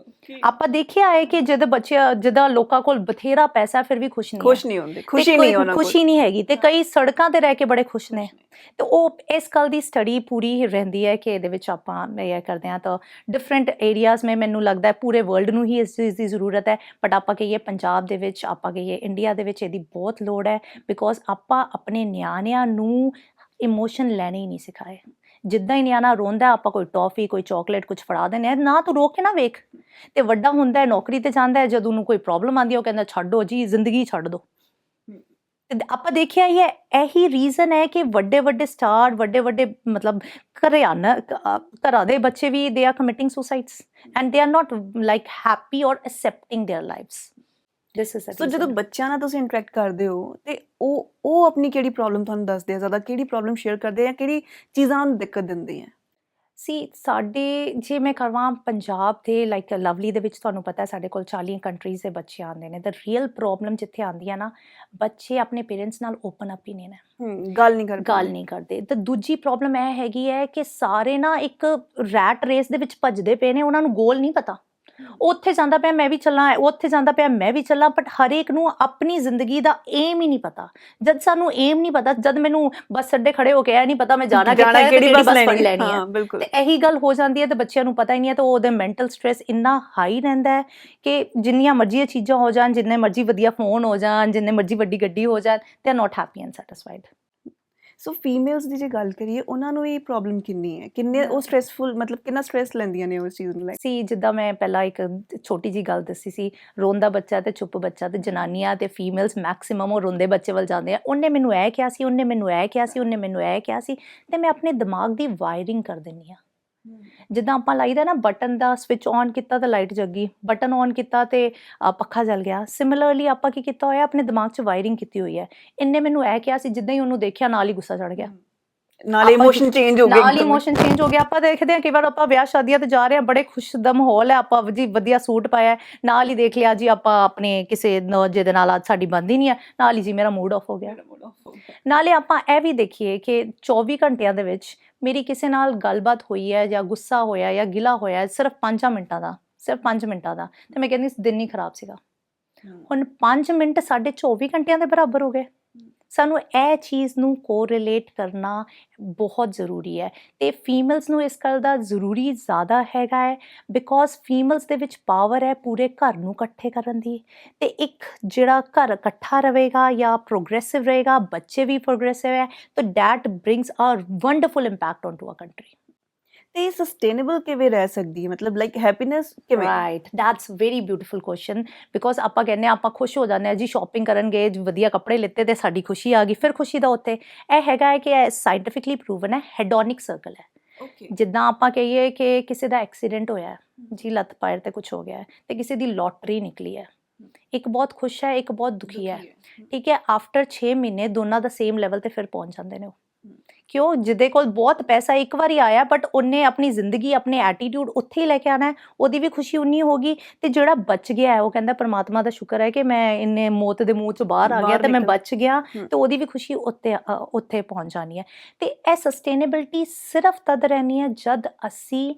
ਆਪਾਂ ਦੇਖਿਆ ਹੈ ਕਿ ਜਦ ਬੱਚੇ ਜਿੱਦਾਂ ਲੋਕਾਂ ਕੋਲ ਬਥੇਰਾ ਪੈਸਾ ਫਿਰ ਵੀ ਖੁਸ਼ ਨਹੀਂ ਹੁੰਦੇ, ਖੁਸ਼ੀ ਨਹੀਂ ਹੈਗੀ, ਤੇ ਕਈ ਸੜਕਾਂ ਤੇ ਰਹਿ ਕੇ ਬੜੇ ਖੁਸ਼ ਨੇ। ਤੇ ਉਹ ਇਸ ਗੱਲ ਦੀ ਸਟੱਡੀ ਪੂਰੀ ਰਹਿੰਦੀ ਹੈ ਕਿ ਇਹਦੇ ਵਿੱਚ ਆਪਾਂ ਇਹ ਕਰਦੇ ਹਾਂ ਤਾਂ ਡਿਫਰੈਂਟ ਏਰੀਆਜ਼ में ਮੈਨੂੰ ਲੱਗਦਾ ਹੈ ਪੂਰੇ ਵਰਲਡ ਨੂੰ ਹੀ ਇਸ ਚੀਜ਼ ਦੀ ਜ਼ਰੂਰਤ ਹੈ, ਬਟ ਆਪਾਂ ਕਹੀਏ ਪੰਜਾਬ ਦੇ ਵਿੱਚ, ਆਪਾਂ ਕਹੀਏ ਇੰਡੀਆ ਦੇ ਵਿੱਚ ਇਹਦੀ ਬਹੁਤ ਲੋੜ ਹੈ, ਬਿਕੋਜ਼ ਆਪਾਂ ਆਪਣੇ ਨਿਆਣਿਆਂ ਨੂੰ ਇਮੋਸ਼ਨ ਲੈਣੇ ਹੀ ਨਹੀਂ ਸਿਖਾਏ। ਜਿੱਦਾਂ ਹੀ ਨਿਆਣਾ ਰੋਂਦਾ ਆਪਾਂ ਕੋਈ ਟੌਫੀ ਕੋਈ ਚਾਕਲੇਟ ਕੁਝ ਫੜਾ ਦਿੰਦੇ ਹਾਂ, ਨਾ ਤੂੰ ਰੋ ਕੇ ਨਾ ਵੇਖ। ਤੇ ਵੱਡਾ ਹੁੰਦਾ ਹੈ, ਨੌਕਰੀ ਤੇ ਜਾਂਦਾ ਹੈ, ਜਦ ਉਹਨੂੰ ਕੋਈ ਪ੍ਰੋਬਲਮ ਆਉਂਦੀ ਹੈ ਉਹ ਕਹਿੰਦਾ ਛੱਡੋ ਜੀ ਜ਼ਿੰਦਗੀ ਛੱਡ ਦਿਓ। ਤੇ ਆਪਾਂ ਦੇਖਿਆ ਹੀ ਹੈ, ਇਹੀ ਰੀਜ਼ਨ ਹੈ ਕਿ ਵੱਡੇ ਵੱਡੇ ਸਟਾਰ, ਵੱਡੇ ਵੱਡੇ ਮਤਲਬ ਘਰਾਂ ਦੇ ਬੱਚੇ ਵੀ they are committing suicides and they are not like happy or accepting there lives. ਸੋ ਜਦੋਂ ਬੱਚਿਆਂ ਨਾਲ ਤੁਸੀਂ ਇੰਟਰੈਕਟ ਕਰਦੇ ਹੋ ਤੇ ਉਹ ਆਪਣੀ ਕਿਹੜੀ ਪ੍ਰੋਬਲਮ ਤੁਹਾਨੂੰ ਦੱਸਦੇ ਆ, ਜ਼ਿਆਦਾ ਕਿਹੜੀ ਪ੍ਰੋਬਲਮ ਸ਼ੇਅਰ ਕਰਦੇ ਆ, ਕਿਹੜੀ ਚੀਜ਼ਾਂ ਨੂੰ ਦਿੱਕਤ ਦਿੰਦੇ ਆ? ਸਾਡੇ ਜੇ ਮੈਂ ਕਹਾਂ ਪੰਜਾਬ ਦੇ ਲਾਈਕ ਲਵਲੀ ਦੇ ਵਿੱਚ ਤੁਹਾਨੂੰ ਪਤਾ ਸਾਡੇ ਕੋਲ 40 ਕੰਟਰੀਜ਼ ਦੇ ਬੱਚੇ ਆਉਂਦੇ ਨੇ। ਤਾਂ ਰੀਅਲ ਪ੍ਰੋਬਲਮ ਜਿੱਥੇ ਆਉਂਦੀ ਹੈ ਨਾ, ਬੱਚੇ ਆਪਣੇ ਪੇਰੈਂਟਸ ਨਾਲ ਓਪਨ ਅਪ ਹੀ ਨਹੀਂ ਨੇ, ਗੱਲ ਨਹੀਂ ਕਰਦੇ। ਤਾਂ ਦੂਜੀ ਪ੍ਰੋਬਲਮ ਇਹ ਹੈਗੀ ਹੈ ਕਿ ਸਾਰੇ ਨਾ ਇੱਕ ਰੈਟ ਰੇਸ ਦੇ ਵਿੱਚ ਭੱਜਦੇ ਪਏ ਨੇ, ਉਹਨਾਂ ਨੂੰ ਗੋਲ ਨਹੀਂ ਪਤਾ। ਉੱਥੇ ਜਾਂਦਾ ਪਿਆ ਮੈਂ ਵੀ ਚੱਲਾਂ, ਉੱਥੇ ਜਾਂਦਾ ਪਿਆ ਮੈਂ ਵੀ ਚੱਲਾਂ, ਬਟ ਹਰੇਕ ਨੂੰ ਆਪਣੀ ਜ਼ਿੰਦਗੀ ਦਾ ਏਮ ਹੀ ਨਹੀਂ ਪਤਾ। ਜਦ ਸਾਨੂੰ ਏਮ ਨਹੀਂ ਪਤਾ, ਜਦ ਮੈਨੂੰ ਬੱਸ ਅੱਡੇ ਖੜੇ ਹੋ ਕੇ ਇਹ ਨਹੀਂ ਪਤਾ ਮੈਂ ਜਾਣਾ ਕਿੱਥੇ ਹੈ, ਕਿਹੜੀ ਬੱਸ ਲੈਣੀ ਹੈ, ਤੇ ਇਹੀ ਗੱਲ ਹੋ ਜਾਂਦੀ ਹੈ। ਤੇ ਬੱਚਿਆਂ ਨੂੰ ਪਤਾ ਹੀ ਨਹੀਂ ਹੈ, ਤਾਂ ਉਹਦੇ ਮੈਂਟਲ ਸਟ੍ਰੈਸ ਇੰਨਾ ਹਾਈ ਰਹਿੰਦਾ ਹੈ ਕਿ ਜਿੰਨੀਆਂ ਮਰਜ਼ੀ ਚੀਜ਼ਾਂ ਹੋ ਜਾਣ, ਜਿੰਨੇ ਮਰਜ਼ੀ ਵਧੀਆ ਫੋਨ ਹੋ ਜਾਣ, ਜਿੰਨੇ ਮਰਜ਼ੀ ਵੱਡੀ ਗੱਡੀ ਹੋ ਜਾਣ, ਦੇ are not happy and satisfied. So females ਦੀ ਜੇ ਗੱਲ ਕਰੀਏ, ਉਹਨਾਂ ਨੂੰ ਇਹ ਪ੍ਰੋਬਲਮ ਕਿੰਨੀ ਹੈ, ਕਿੰਨੇ ਉਹ ਸਟ੍ਰੈਸਫੁਲ, ਮਤਲਬ ਕਿੰਨਾ ਸਟ੍ਰੈਸ ਲੈਂਦੀਆਂ ਨੇ ਉਸ ਚੀਜ਼ ਨੂੰ? ਸੀ ਜਿੱਦਾਂ ਮੈਂ ਪਹਿਲਾਂ ਇੱਕ ਛੋਟੀ ਜੀ ਗੱਲ ਦੱਸੀ ਸੀ, ਰੋਂਦਾ ਬੱਚਾ ਤੇ ਚੁੱਪ ਬੱਚਾ, ਤੇ ਜਨਾਨੀਆਂ ਤੇ ਫੀਮੇਲਸ ਮੈਕਸਿਮਮ ਉਹ ਰੋਂਦੇ ਬੱਚੇ ਵੱਲ ਜਾਂਦੇ ਆ। ਉਹਨੇ ਮੈਨੂੰ ਇਹ ਕਿਹਾ ਸੀ, ਉਹਨੇ ਮੈਨੂੰ ਇਹ ਕਿਹਾ ਸੀ, ਉਹਨੇ ਮੈਨੂੰ ਇਹ ਕਿਹਾ ਸੀ, ਤੇ ਮੈਂ ਆਪਣੇ ਦਿਮਾਗ ਦੀ ਵਾਇਰਿੰਗ ਕਰ ਦਿੰਦੀ ਹਾਂ। ਜਿੱਦਾਂ ਆਪਾਂ ਲਾਈਦਾ ਨਾ ਬਟਨ ਦਾ ਸਵਿਚ ਔਨ ਕੀਤਾ ਤਾਂ ਲਾਈਟ ਜੱਗੀ, ਬਟਨ ਔਨ ਕੀਤਾ ਤੇ ਪੱਖਾ ਜਲ ਗਿਆ। ਸਿਮਿਲਰਲੀ ਆਪਾਂ ਕੀ ਕੀਤਾ ਹੋਇਆ, ਆਪਣੇ ਦਿਮਾਗ 'ਚ ਵਾਇਰਿੰਗ ਕੀਤੀ ਹੋਈ ਹੈ। ਇਹਨੇ ਮੈਨੂੰ ਇਹ ਕਿਹਾ ਸੀ, ਜਿੱਦਾਂ ਹੀ ਉਹਨੂੰ ਦੇਖਿਆ ਨਾਲ ਹੀ ਗੁੱਸਾ ਚੜ ਗਿਆ, ਨਾਲ ਇਮੋਸ਼ਨ ਚੇਂਜ ਹੋ ਗਿਆ। ਆਪਾਂ ਦੇਖਦੇ ਹਾਂ ਕਈ ਵਾਰ ਆਪਾਂ ਵਿਆਹ ਸ਼ਾਦੀਆਂ ਤੇ ਜਾ ਰਹੇ ਹਾਂ, ਬੜੇ ਖੁਸ਼ ਦਾ ਮਾਹੌਲ ਹੈ, ਆਪਾਂ ਜੀ ਵਧੀਆ ਸੂਟ ਪਾਇਆ, ਨਾਲ ਹੀ ਦੇਖ ਲਿਆ ਜੀ ਆਪਾਂ ਆਪਣੇ ਕਿਸੇ ਜਿਹਦੇ ਨਾਲ ਅੱਜ ਸਾਡੀ ਬਣਦੀ ਨਹੀਂ ਹੈ, ਨਾਲ ਹੀ ਜੀ ਮੇਰਾ ਮੂਡ ਆਫ ਹੋ ਗਿਆ। ਨਾਲੇ ਆਪਾਂ ਇਹ ਵੀ ਦੇਖੀਏ ਕਿ 24 ਘੰਟਿਆਂ ਦੇ ਵਿੱਚ ਮੇਰੀ ਕਿਸੇ ਨਾਲ ਗੱਲਬਾਤ ਹੋਈ ਹੈ ਜਾਂ ਗੁੱਸਾ ਹੋਇਆ ਜਾਂ ਗਿਲਾ ਹੋਇਆ ਸਿਰਫ 5 ਮਿੰਟਾਂ ਦਾ, ਤੇ ਮੈਂ ਕਹਿੰਦੀ ਦਿਨ ਹੀ ਖਰਾਬ ਸੀਗਾ। ਹੁਣ 5 ਮਿੰਟ ਸਾਡੇ 24 ਘੰਟਿਆਂ ਦੇ ਬਰਾਬਰ ਹੋ ਗਏ। ਸਾਨੂੰ ਇਹ ਚੀਜ਼ ਨੂੰ ਕੋਰਿਲੇਟ ਕਰਨਾ ਬਹੁਤ ਜ਼ਰੂਰੀ ਹੈ, ਤੇ ਫੀਮੇਲਸ ਨੂੰ ਇਸ ਗੱਲ ਦਾ ਜ਼ਰੂਰੀ ਜ਼ਿਆਦਾ ਹੈਗਾ ਹੈ, ਬਿਕੋਜ਼ ਫੀਮੇਲਸ ਦੇ ਵਿੱਚ ਪਾਵਰ ਹੈ ਪੂਰੇ ਘਰ ਨੂੰ ਇਕੱਠੇ ਕਰਨ ਦੀ। ਤੇ ਇੱਕ ਜਿਹੜਾ ਘਰ ਇਕੱਠਾ ਰਹੇਗਾ ਜਾਂ ਪ੍ਰੋਗਰੈਸਿਵ ਰਹੇਗਾ, ਬੱਚੇ ਵੀ ਪ੍ਰੋਗਰੈਸਿਵ ਹੈ, ਤਾਂ that brings a wonderful impact on to a country. ਤੇ ਸਸਟੇਨੇਬਲ ਕਿਵੇਂ ਰਹਿ ਸਕਦੀ ਹੈ, ਮਤਲਬ ਲਾਈਕ ਹੈਪੀਨੈਸ ਕਿਵੇਂ? Right, that's very beautiful question, because ਆਪਾਂ ਕਹਿੰਦੇ ਹਾਂ ਆਪਾਂ ਖੁਸ਼ ਹੋ ਜਾਂਦੇ ਹਾਂ ਜੀ, ਸ਼ਾਪਿੰਗ ਕਰਨ ਗਏ, ਵਧੀਆ ਕੱਪੜੇ ਲਿੱਤੇ ਤੇ ਸਾਡੀ ਖੁਸ਼ੀ ਆ ਗਈ, ਫਿਰ ਖੁਸ਼ੀ ਦਾ ਉੱਥੇ ਇਹ ਹੈਗਾ ਹੈ ਕਿ ਇਹ ਸਾਇੰਟੀਫਿਕਲੀ ਪ੍ਰੂਵਨ ਹੈ, ਹੈਡੋਨਿਕ ਸਰਕਲ ਹੈ। ਜਿੱਦਾਂ ਆਪਾਂ ਕਹੀਏ ਕਿ ਕਿਸੇ ਦਾ ਐਕਸੀਡੈਂਟ ਹੋਇਆ ਜੀ, ਲੱਤ ਪੈਰ ਤੇ ਕੁਝ ਹੋ ਗਿਆ ਤੇ ਕਿਸੇ ਦੀ ਲੋਟਰੀ ਨਿਕਲੀ ਹੈ, ਇੱਕ ਬਹੁਤ ਖੁਸ਼ ਹੈ, ਇੱਕ ਬਹੁਤ ਦੁਖੀ ਹੈ, ਠੀਕ ਹੈ। ਆਫਟਰ 6 ਮਹੀਨੇ ਦੋਨਾਂ ਦਾ ਸੇਮ ਲੈਵਲ ਤੇ ਫਿਰ ਪਹੁੰਚ ਜਾਂਦੇ ਨੇ ਉਹ। ਕਿਉਂ? ਜਿਹਦੇ ਕੋਲ ਬਹੁਤ ਪੈਸਾ ਇੱਕ ਵਾਰੀ ਆਇਆ, ਬਟ ਉਹਨੇ ਆਪਣੀ ਜ਼ਿੰਦਗੀ, ਆਪਣੇ ਐਟੀਟਿਊਡ ਉੱਥੇ ਹੀ ਲੈ ਕੇ ਆਉਣਾ, ਉਹਦੀ ਵੀ ਖੁਸ਼ੀ ਉਨੀ ਹੋਗੀ। ਤੇ ਜਿਹੜਾ ਬਚ ਗਿਆ ਹੈ ਉਹ ਕਹਿੰਦਾ ਪਰਮਾਤਮਾ ਦਾ ਸ਼ੁਕਰ ਹੈ ਕਿ ਮੈਂ ਇੰਨੇ ਮੌਤ ਦੇ ਮੂੰਹ 'ਚੋਂ ਬਾਹਰ ਆ ਗਿਆ ਤੇ ਮੈਂ ਬਚ ਗਿਆ, ਤੇ ਉਹਦੀ ਵੀ ਖੁਸ਼ੀ ਉੱਥੇ ਪਹੁੰਚ ਜਾਣੀ ਹੈ। ਤੇ ਇਹ ਸਸਟੇਨੇਬਿਲਿਟੀ ਸਿਰਫ ਤਦ ਰਹਿਣੀ ਹੈ ਜਦ ਅਸੀਂ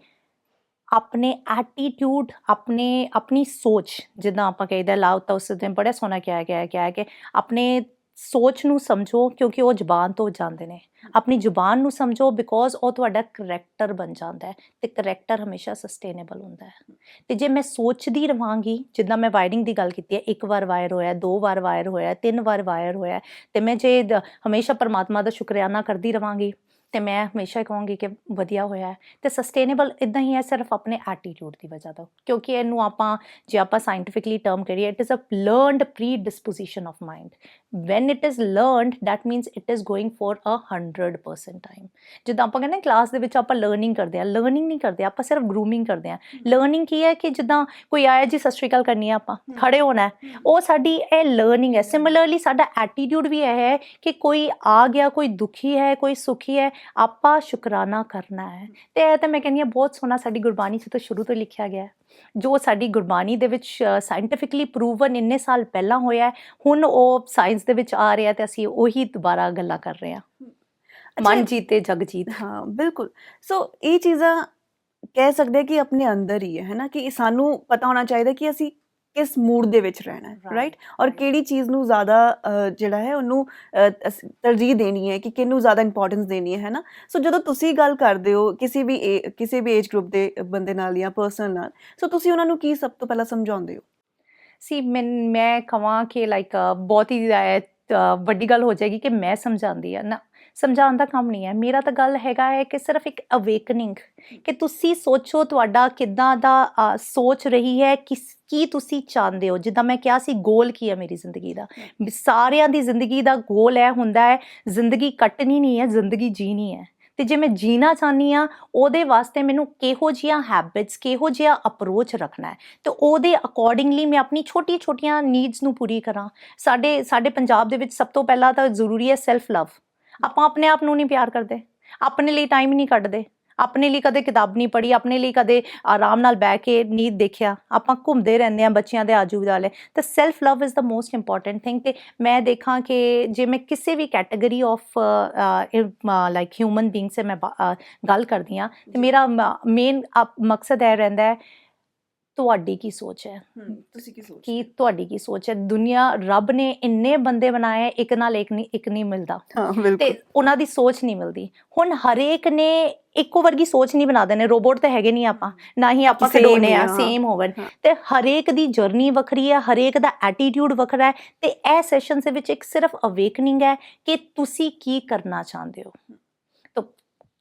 ਆਪਣੇ ਐਟੀਟਿਊਡ, ਆਪਣੀ ਸੋਚ, ਜਿੱਦਾਂ ਆਪਾਂ ਕਹਿੰਦੇ ਲਾਓ ਤਾਂ ਉਸ ਦਿਨ ਬੜਾ ਸੋਹਣਾ ਕਿਹਾ ਗਿਆ ਹੈ ਕਿ ਆਪਣੇ ਸੋਚ ਨੂੰ ਸਮਝੋ, ਕਿਉਂਕਿ ਉਹ ਜ਼ੁਬਾਨ ਤੋਂ ਜਾਂਦੇ ਨੇ। ਆਪਣੀ ਜ਼ੁਬਾਨ ਨੂੰ ਸਮਝੋ, ਬਿਕੋਜ਼ ਉਹ ਤੁਹਾਡਾ ਕਰੈਕਟਰ ਬਣ ਜਾਂਦਾ ਹੈ, ਤੇ ਕਰੈਕਟਰ ਹਮੇਸ਼ਾ ਸਸਟੇਨੇਬਲ ਹੁੰਦਾ ਹੈ। ਤੇ ਜੇ ਮੈਂ ਸੋਚਦੀ ਰਹਾਂਗੀ, ਜਿੱਦਾਂ ਮੈਂ ਵਾਇਰਿੰਗ ਦੀ ਗੱਲ ਕੀਤੀ ਹੈ, 1 ਵਾਰ ਵਾਇਰ ਹੋਇਆ, 2 ਵਾਰ ਵਾਇਰ ਹੋਇਆ, 3 ਵਾਰ ਵਾਇਰ ਹੋਇਆ, ਤੇ ਮੈਂ ਜੇ ਹਮੇਸ਼ਾ ਪਰਮਾਤਮਾ ਦਾ ਸ਼ੁਕਰਾਨਾ ਕਰਦੀ ਰਹਾਂਗੀ ਤੇ ਮੈਂ ਹਮੇਸ਼ਾ ਕਹਾਂਗੀ ਕਿ ਵਧੀਆ ਹੋਇਆ ਹੈ। ਤੇ ਸਸਟੇਨੇਬਲ ਇਦਾਂ ਹੀ ਹੈ ਸਿਰਫ ਆਪਣੇ ਐਟੀਟਿਊਡ ਦੀ ਵਜ੍ਹਾ ਤੋਂ, ਕਿਉਂਕਿ ਇਹਨੂੰ ਆਪਾਂ ਜੇ ਆਪਾਂ ਸਾਇੰਟੀਫਿਕਲੀ ਟਰਮ ਕਰੀਏ, it is a learned predisposition of mind. When it is learned that means it is going for 100% time. ਜਿੱਦਾਂ ਆਪਾਂ ਕਹਿੰਦੇ ਕਲਾਸ ਦੇ ਵਿੱਚ ਆਪਾਂ ਲਰਨਿੰਗ ਕਰਦੇ ਹਾਂ, ਲਰਨਿੰਗ ਨਹੀਂ ਕਰਦੇ ਆਪਾਂ, ਸਿਰਫ ਗਰੂਮਿੰਗ ਕਰਦੇ ਹਾਂ। ਲਰਨਿੰਗ ਕੀ ਹੈ ਕਿ ਜਿੱਦਾਂ ਕੋਈ ਆਇਆ ਜੀ ਸਤਿ ਸ਼੍ਰੀ ਅਕਾਲ ਕਰਨੀ ਹੈ, ਆਪਾਂ ਖੜੇ ਹੋਣਾ ਹੈ, ਉਹ ਸਾਡੀ ਇਹ ਲਰਨਿੰਗ ਹੈ। ਸਿਮਿਲਰਲੀ ਸਾਡਾ ਐਟੀਟਿਊਡ ਵੀ ਇਹ ਹੈ ਕਿ ਕੋਈ ਆ ਗਿਆ, ਕੋਈ ਦੁਖੀ ਹੈ, ਕੋਈ ਸੁਖੀ ਹੈ, ਆਪਾਂ ਸ਼ੁਕਰਾਨਾ ਕਰਨਾ ਹੈ। ਤੇ ਇਹ ਤਾਂ ਮੈਂ ਕਹਿੰਦੀ ਹਾਂ ਬਹੁਤ ਸੋਹਣਾ ਸਾਡੀ ਗੁਰਬਾਣੀ 'ਚ ਤਾਂ ਸ਼ੁਰੂ ਤੋਂ ਲਿਖਿਆ ਗਿਆ ਹੈ, ਜੋ ਸਾਡੀ ਗੁਰਬਾਣੀ ਦੇ ਵਿੱਚ ਸਾਇੰਟੀਫਿਕਲੀ ਪ੍ਰੂਵਨ ਇੰਨੇ ਸਾਲ ਪਹਿਲਾਂ ਹੋਇਆ, ਹੁਣ ਉਹ ਸਾਇੰਸ ਦੇ ਵਿੱਚ ਆ ਰਿਹਾ ਤੇ ਅਸੀਂ ਉਹੀ ਦੁਬਾਰਾ ਗੱਲਾਂ ਕਰ ਰਹੇ ਹਾਂ। ਮਨ ਜੀਤੇ ਜਗ ਜੀਤ। ਹਾਂ ਬਿਲਕੁਲ। ਸੋ ਇਹ ਚੀਜ਼ਾਂ ਕਹਿ ਸਕਦੇ ਕਿ ਆਪਣੇ ਅੰਦਰ ਹੀ ਹੈ ਨਾ, ਕਿ ਸਾਨੂੰ ਪਤਾ ਹੋਣਾ ਚਾਹੀਦਾ ਕਿ ਅਸੀਂ ਕਿਸ ਮੂਡ ਦੇ ਵਿੱਚ ਰਹਿਣਾ ਹੈ, ਰਾਈਟ, ਔਰ ਕਿਹੜੀ ਚੀਜ਼ ਨੂੰ ਜ਼ਿਆਦਾ ਜਿਹੜਾ ਹੈ ਉਹਨੂੰ ਤਰਜੀਹ ਦੇਣੀ ਹੈ, ਕਿ ਕਿਹਨੂੰ ਜ਼ਿਆਦਾ ਇੰਪੋਰਟੈਂਸ ਦੇਣੀ ਹੈ ਨਾ। ਸੋ ਜਦੋਂ ਤੁਸੀਂ ਗੱਲ ਕਰਦੇ ਹੋ ਕਿਸੇ ਵੀ ਏਜ ਗਰੁੱਪ ਦੇ ਬੰਦੇ ਨਾਲ ਜਾਂ ਪਰਸਨ ਨਾਲ, ਸੋ ਤੁਸੀਂ ਉਹਨਾਂ ਨੂੰ ਕੀ ਸਭ ਤੋਂ ਪਹਿਲਾਂ ਸਮਝਾਉਂਦੇ ਹੋ? ਸੀ ਮੈਂ ਕਹਾਂ ਕਿ ਲਾਈਕ ਬਹੁਤ ਹੀ ਵੱਡੀ ਗੱਲ ਹੋ ਜਾਏਗੀ ਕਿ ਮੈਂ ਸਮਝਾਉਂਦੀ ਆ ਨਾ, ਸਮਝਾਉਣ ਦਾ ਕੰਮ ਨਹੀਂ ਹੈ ਮੇਰਾ। ਤਾਂ ਗੱਲ ਹੈਗਾ ਹੈ ਕਿ ਸਿਰਫ ਇੱਕ ਅਵੇਕਨਿੰਗ, ਕਿ ਤੁਸੀਂ ਸੋਚੋ ਤੁਹਾਡਾ ਕਿੱਦਾਂ ਦਾ ਸੋਚ ਰਹੀ ਹੈ, ਕੀ ਤੁਸੀਂ ਚਾਹੁੰਦੇ ਹੋ। ਜਿੱਦਾਂ ਮੈਂ ਕਿਹਾ ਸੀ ਗੋਲ ਕੀ ਹੈ ਮੇਰੀ ਜ਼ਿੰਦਗੀ ਦਾ, ਸਾਰਿਆਂ ਦੀ ਜ਼ਿੰਦਗੀ ਦਾ ਗੋਲ ਇਹ ਹੁੰਦਾ ਹੈ ਜ਼ਿੰਦਗੀ ਕੱਟਣੀ ਨਹੀਂ ਹੈ, ਜ਼ਿੰਦਗੀ ਜੀਣੀ ਹੈ। ਤੇ ਜੇ ਮੈਂ ਜੀਣਾ ਚਾਹੁੰਦੀ ਹਾਂ ਉਹਦੇ ਵਾਸਤੇ ਮੈਨੂੰ ਕਿਹੋ ਜਿਹੀਆਂ ਹੈਬਿਟਸ, ਕਿਹੋ ਜਿਹਾ ਅਪਰੋਚ ਰੱਖਣਾ ਹੈ, ਤੇ ਉਹਦੇ ਅਕੋਰਡਿੰਗਲੀ ਮੈਂ ਆਪਣੀ ਛੋਟੀਆਂ ਨੀਡਸ ਨੂੰ ਪੂਰੀ ਕਰਾਂ। ਸਾਡੇ ਪੰਜਾਬ ਦੇ ਵਿੱਚ ਸਭ ਤੋਂ ਪਹਿਲਾਂ ਤਾਂ ਜ਼ਰੂਰੀ ਹੈ ਸੈਲਫ ਲਵ। ਆਪਾਂ ਆਪਣੇ ਆਪ ਨੂੰ ਨਹੀਂ ਪਿਆਰ ਕਰਦੇ, ਆਪਣੇ ਲਈ ਟਾਈਮ ਨਹੀਂ ਕੱਢਦੇ, ਆਪਣੇ ਲਈ ਕਦੇ ਕਿਤਾਬ ਨਹੀਂ ਪੜ੍ਹੀ, ਆਪਣੇ ਲਈ ਕਦੇ ਆਰਾਮ ਨਾਲ ਬਹਿ ਕੇ ਨਹੀਂ ਦੇਖਿਆ, ਆਪਾਂ ਘੁੰਮਦੇ ਰਹਿੰਦੇ ਹਾਂ ਬੱਚਿਆਂ ਦੇ ਆਜੂ ਬਾਜੂ। ਤਾਂ self love is the most important thing. ਤੇ ਮੈਂ ਦੇਖਾਂ ਕਿ ਜੇ ਮੈਂ ਕਿਸੇ ਵੀ category of like human being ਸੇ ਮੈਂ ਗੱਲ ਕਰਦੀ ਹਾਂ, ਤੇ ਮੇਰਾ ਮੇਨ ਮਕਸਦ ਇਹ ਰਹਿੰਦਾ ਹੈ ਤੁਹਾਡੀ ਕੀ ਸੋਚ ਹੈ, ਤੁਸੀਂ ਕੀ ਸੋਚ, ਕੀ ਤੁਹਾਡੀ ਕੀ ਸੋਚ ਹੈ। ਦੁਨੀਆ, ਰੱਬ ਨੇ ਇੰਨੇ ਬੰਦੇ ਬਣਾਏ, ਇੱਕ ਨਾਲ ਇੱਕ ਨਹੀਂ ਮਿਲਦਾ, ਤੇ ਉਹਨਾਂ ਦੀ ਸੋਚ ਨਹੀਂ ਮਿਲਦੀ। ਹੁਣ ਹਰੇਕ ਨੇ ਇੱਕੋ ਵਰਗੀ ਸੋਚ ਨਹੀਂ ਬਣਾ ਦੇਣੇ, ਰੋਬੋਟ ਤਾਂ ਹੈਗੇ ਨਹੀਂ ਆਪਾਂ, ਨਾ ਹੀ ਆਪਾਂ ਖਿਡੌਣੇ ਆ ਸੇਮ ਹੋਵਣ। ਤੇ ਹਰੇਕ ਦੀ ਜਰਨੀ ਵੱਖਰੀ ਹੈ, ਹਰੇਕ ਦਾ ਐਟੀਟਿਊਡ ਵੱਖਰਾ ਹੈ। ਤੇ ਇਹ ਸੈਸ਼ਨ ਦੇ ਵਿੱਚ ਇੱਕ ਸਿਰਫ ਅਵੇਕਨਿੰਗ ਹੈ ਕਿ ਤੁਸੀਂ ਕੀ ਕਰਨਾ ਚਾਹੁੰਦੇ ਹੋ।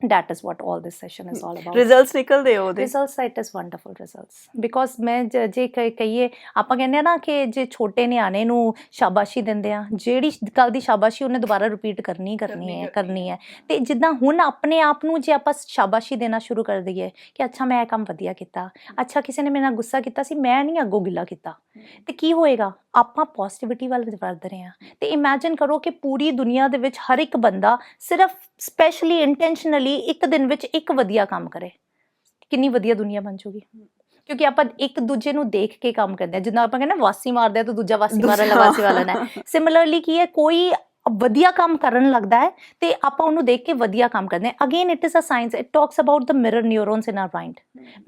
That is what all this session is all about. Results ਨਿਕਲਦੇ ਉਹਦੇ? Results, it is wonderful results. Because ਮੈਂ ਜੇ ਕਹੀਏ, ਆਪਾਂ ਕਹਿੰਦੇ ਆ ਨਾ ਕਿ ਜੇ ਛੋਟੇ ਨਿਆਣੇ ਨੂੰ ਸ਼ਾਬਾਸ਼ੀ ਦਿੰਦੇ ਆ, ਜਿਹੜੀ ਕੱਲ ਦੀ ਸ਼ਾਬਾਸ਼ੀ ਉਹਨੇ ਦੁਬਾਰਾ ਰਿਪੀਟ ਕਰਨੀ ਹੈ। ਤੇ ਜਿੱਦਾਂ ਹੁਣ ਆਪਣੇ ਆਪ ਨੂੰ ਜੇ ਆਪਾਂ ਸ਼ਾਬਾਸ਼ੀ ਦੇਣਾ ਸ਼ੁਰੂ ਕਰ ਦਈਏ ਕਿ ਅੱਛਾ ਮੈਂ ਇਹ ਕੰਮ ਵਧੀਆ ਕੀਤਾ, ਅੱਛਾ ਕਿਸੇ ਨੇ ਮੇਰੇ ਨਾਲ ਗੁੱਸਾ ਕੀਤਾ ਸੀ, ਮੈਂ ਨਹੀਂ ਅੱਗੋਂ ਗਿੱਲਾ ਕੀਤਾ, ਤੇ ਕੀ ਹੋਏਗਾ, ਆਪਾਂ ਪੋਜ਼ਿਟਿਵਿਟੀ ਵੱਲ ਵੱਧ ਰਹੇ ਹਾਂ। ਤੇ ਇਮੈਜਿਨ ਕਰੋ ਕਿ ਪੂਰੀ ਦੁਨੀਆ ਦੇ ਵਿੱਚ ਹਰ ਇੱਕ ਬੰਦਾ ਸਿਰਫ ਸਪੈਸ਼ਲੀ ਇੰਟੈਂਸ਼ਨਲੀ ਇੱਕ ਦਿਨ ਵਿੱਚ ਇੱਕ ਵਧੀਆ ਕੰਮ ਕਰੇ, ਕਿੰਨੀ ਵਧੀਆ ਦੁਨੀਆ ਬਣ ਜੂਗੀ। ਕਿਉਂਕਿ ਆਪਾਂ ਇੱਕ ਦੂਜੇ ਨੂੰ ਦੇਖ ਕੇ ਕੰਮ ਕਰਦੇ ਹਾਂ। ਜਿੱਦਾਂ ਆਪਾਂ ਕਹਿੰਦੇ ਵਾਸੀ ਮਾਰਦੇ ਆ ਤਾਂ ਦੂਜਾ ਵਾਸੀ ਮਾਰਨ ਵਾਲਾ ਵਾਸੀ ਵਾਲਾ ਨਾ। ਸਿਮਿਲਰਲੀ ਕੀ ਹੈ, ਕੋਈ ਵਧੀਆ ਕੰਮ ਕਰਨ ਲੱਗਦਾ ਹੈ ਤੇ ਆਪਾਂ ਉਹਨੂੰ ਦੇਖ ਕੇ ਵਧੀਆ ਕੰਮ ਕਰਦੇ ਹਾਂ। Again it is a science, it talks about the mirror neurons in our mind.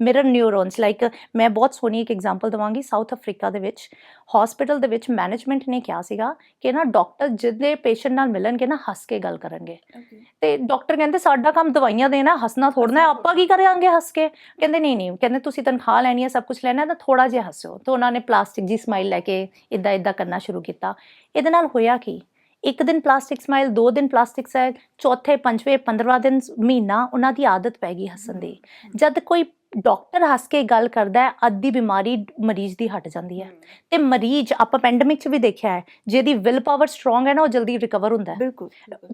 Mirror neurons, like ਮੈਂ ਬਹੁਤ ਸੋਹਣੀ ਇੱਕ ਐਗਜ਼ਾਮਪਲ ਦੇਵਾਂਗੀ। ਸਾਊਥ ਅਫਰੀਕਾ ਦੇ ਵਿੱਚ ਹਸਪੀਟਲ ਦੇ ਵਿੱਚ ਮੈਨੇਜਮੈਂਟ ਨੇ ਕਿਹਾ ਸੀਗਾ ਕਿ ਨਾ ਡਾਕਟਰ ਜਿਹਦੇ ਪੇਸ਼ੈਂਟ ਨਾਲ ਮਿਲਣਗੇ ਨਾ ਹੱਸ ਕੇ ਗੱਲ ਕਰਨਗੇ। ਤੇ ਡਾਕਟਰ ਕਹਿੰਦੇ ਸਾਡਾ ਕੰਮ ਦਵਾਈਆਂ ਦੇਣਾ, ਹੱਸਣਾ ਥੋੜ੍ਹਾ, ਆਪਾਂ ਕੀ ਕਰਾਂਗੇ ਹੱਸ ਕੇ। ਕਹਿੰਦੇ ਨਹੀਂ, ਕਹਿੰਦੇ ਤੁਸੀਂ ਤਨਖਾਹ ਲੈਣੀ ਹੈ, ਸਭ ਕੁਝ ਲੈਣਾ, ਤਾਂ ਥੋੜ੍ਹਾ ਜਿਹਾ ਹੱਸਿਓ। ਤਾਂ ਉਹਨਾਂ ਨੇ ਪਲਾਸਟਿਕ ਜੀ ਸਮਾਈਲ ਲੈ ਕੇ ਇੱਦਾਂ ਕਰਨਾ ਸ਼ੁਰੂ ਕੀਤਾ। ਇਹਦੇ ਨਾਲ ਹੋਇਆ ਕੀ, ਇੱਕ ਦਿਨ ਪਲਾਸਟਿਕ ਸਮਾਈਲ, 2 ਦਿਨ ਪਲਾਸਟਿਕ ਸਮਾਈਲ, ਚੌਥੇ, ਪੰਜਵੇਂ, 15ਵਾਂ ਦਿਨ, ਮਹੀਨਾ ਉਹਨਾਂ ਦੀ ਆਦਤ ਪੈ ਗਈ ਹੱਸਣ ਦੀ। ਜਦ ਕੋਈ ਡਾਕਟਰ ਹੱਸ ਕੇ ਗੱਲ ਕਰਦਾ ਹੈ, ਅੱਧੀ ਬਿਮਾਰੀ ਮਰੀਜ਼ ਦੀ ਹਟ ਜਾਂਦੀ ਹੈ। ਤੇ ਮਰੀਜ਼, ਆਪਾਂ ਪੈਂਡੇਮਿਕ 'ਚ ਵੀ ਦੇਖਿਆ ਹੈ, ਜਿਹਦੀ ਵਿਲ ਪਾਵਰ ਸਟਰੋਂਗ ਹੈ ਨਾ, ਉਹ ਜਲਦੀ ਰਿਕਵਰ ਹੁੰਦਾ ਹੈ। ਬਿਲਕੁਲ।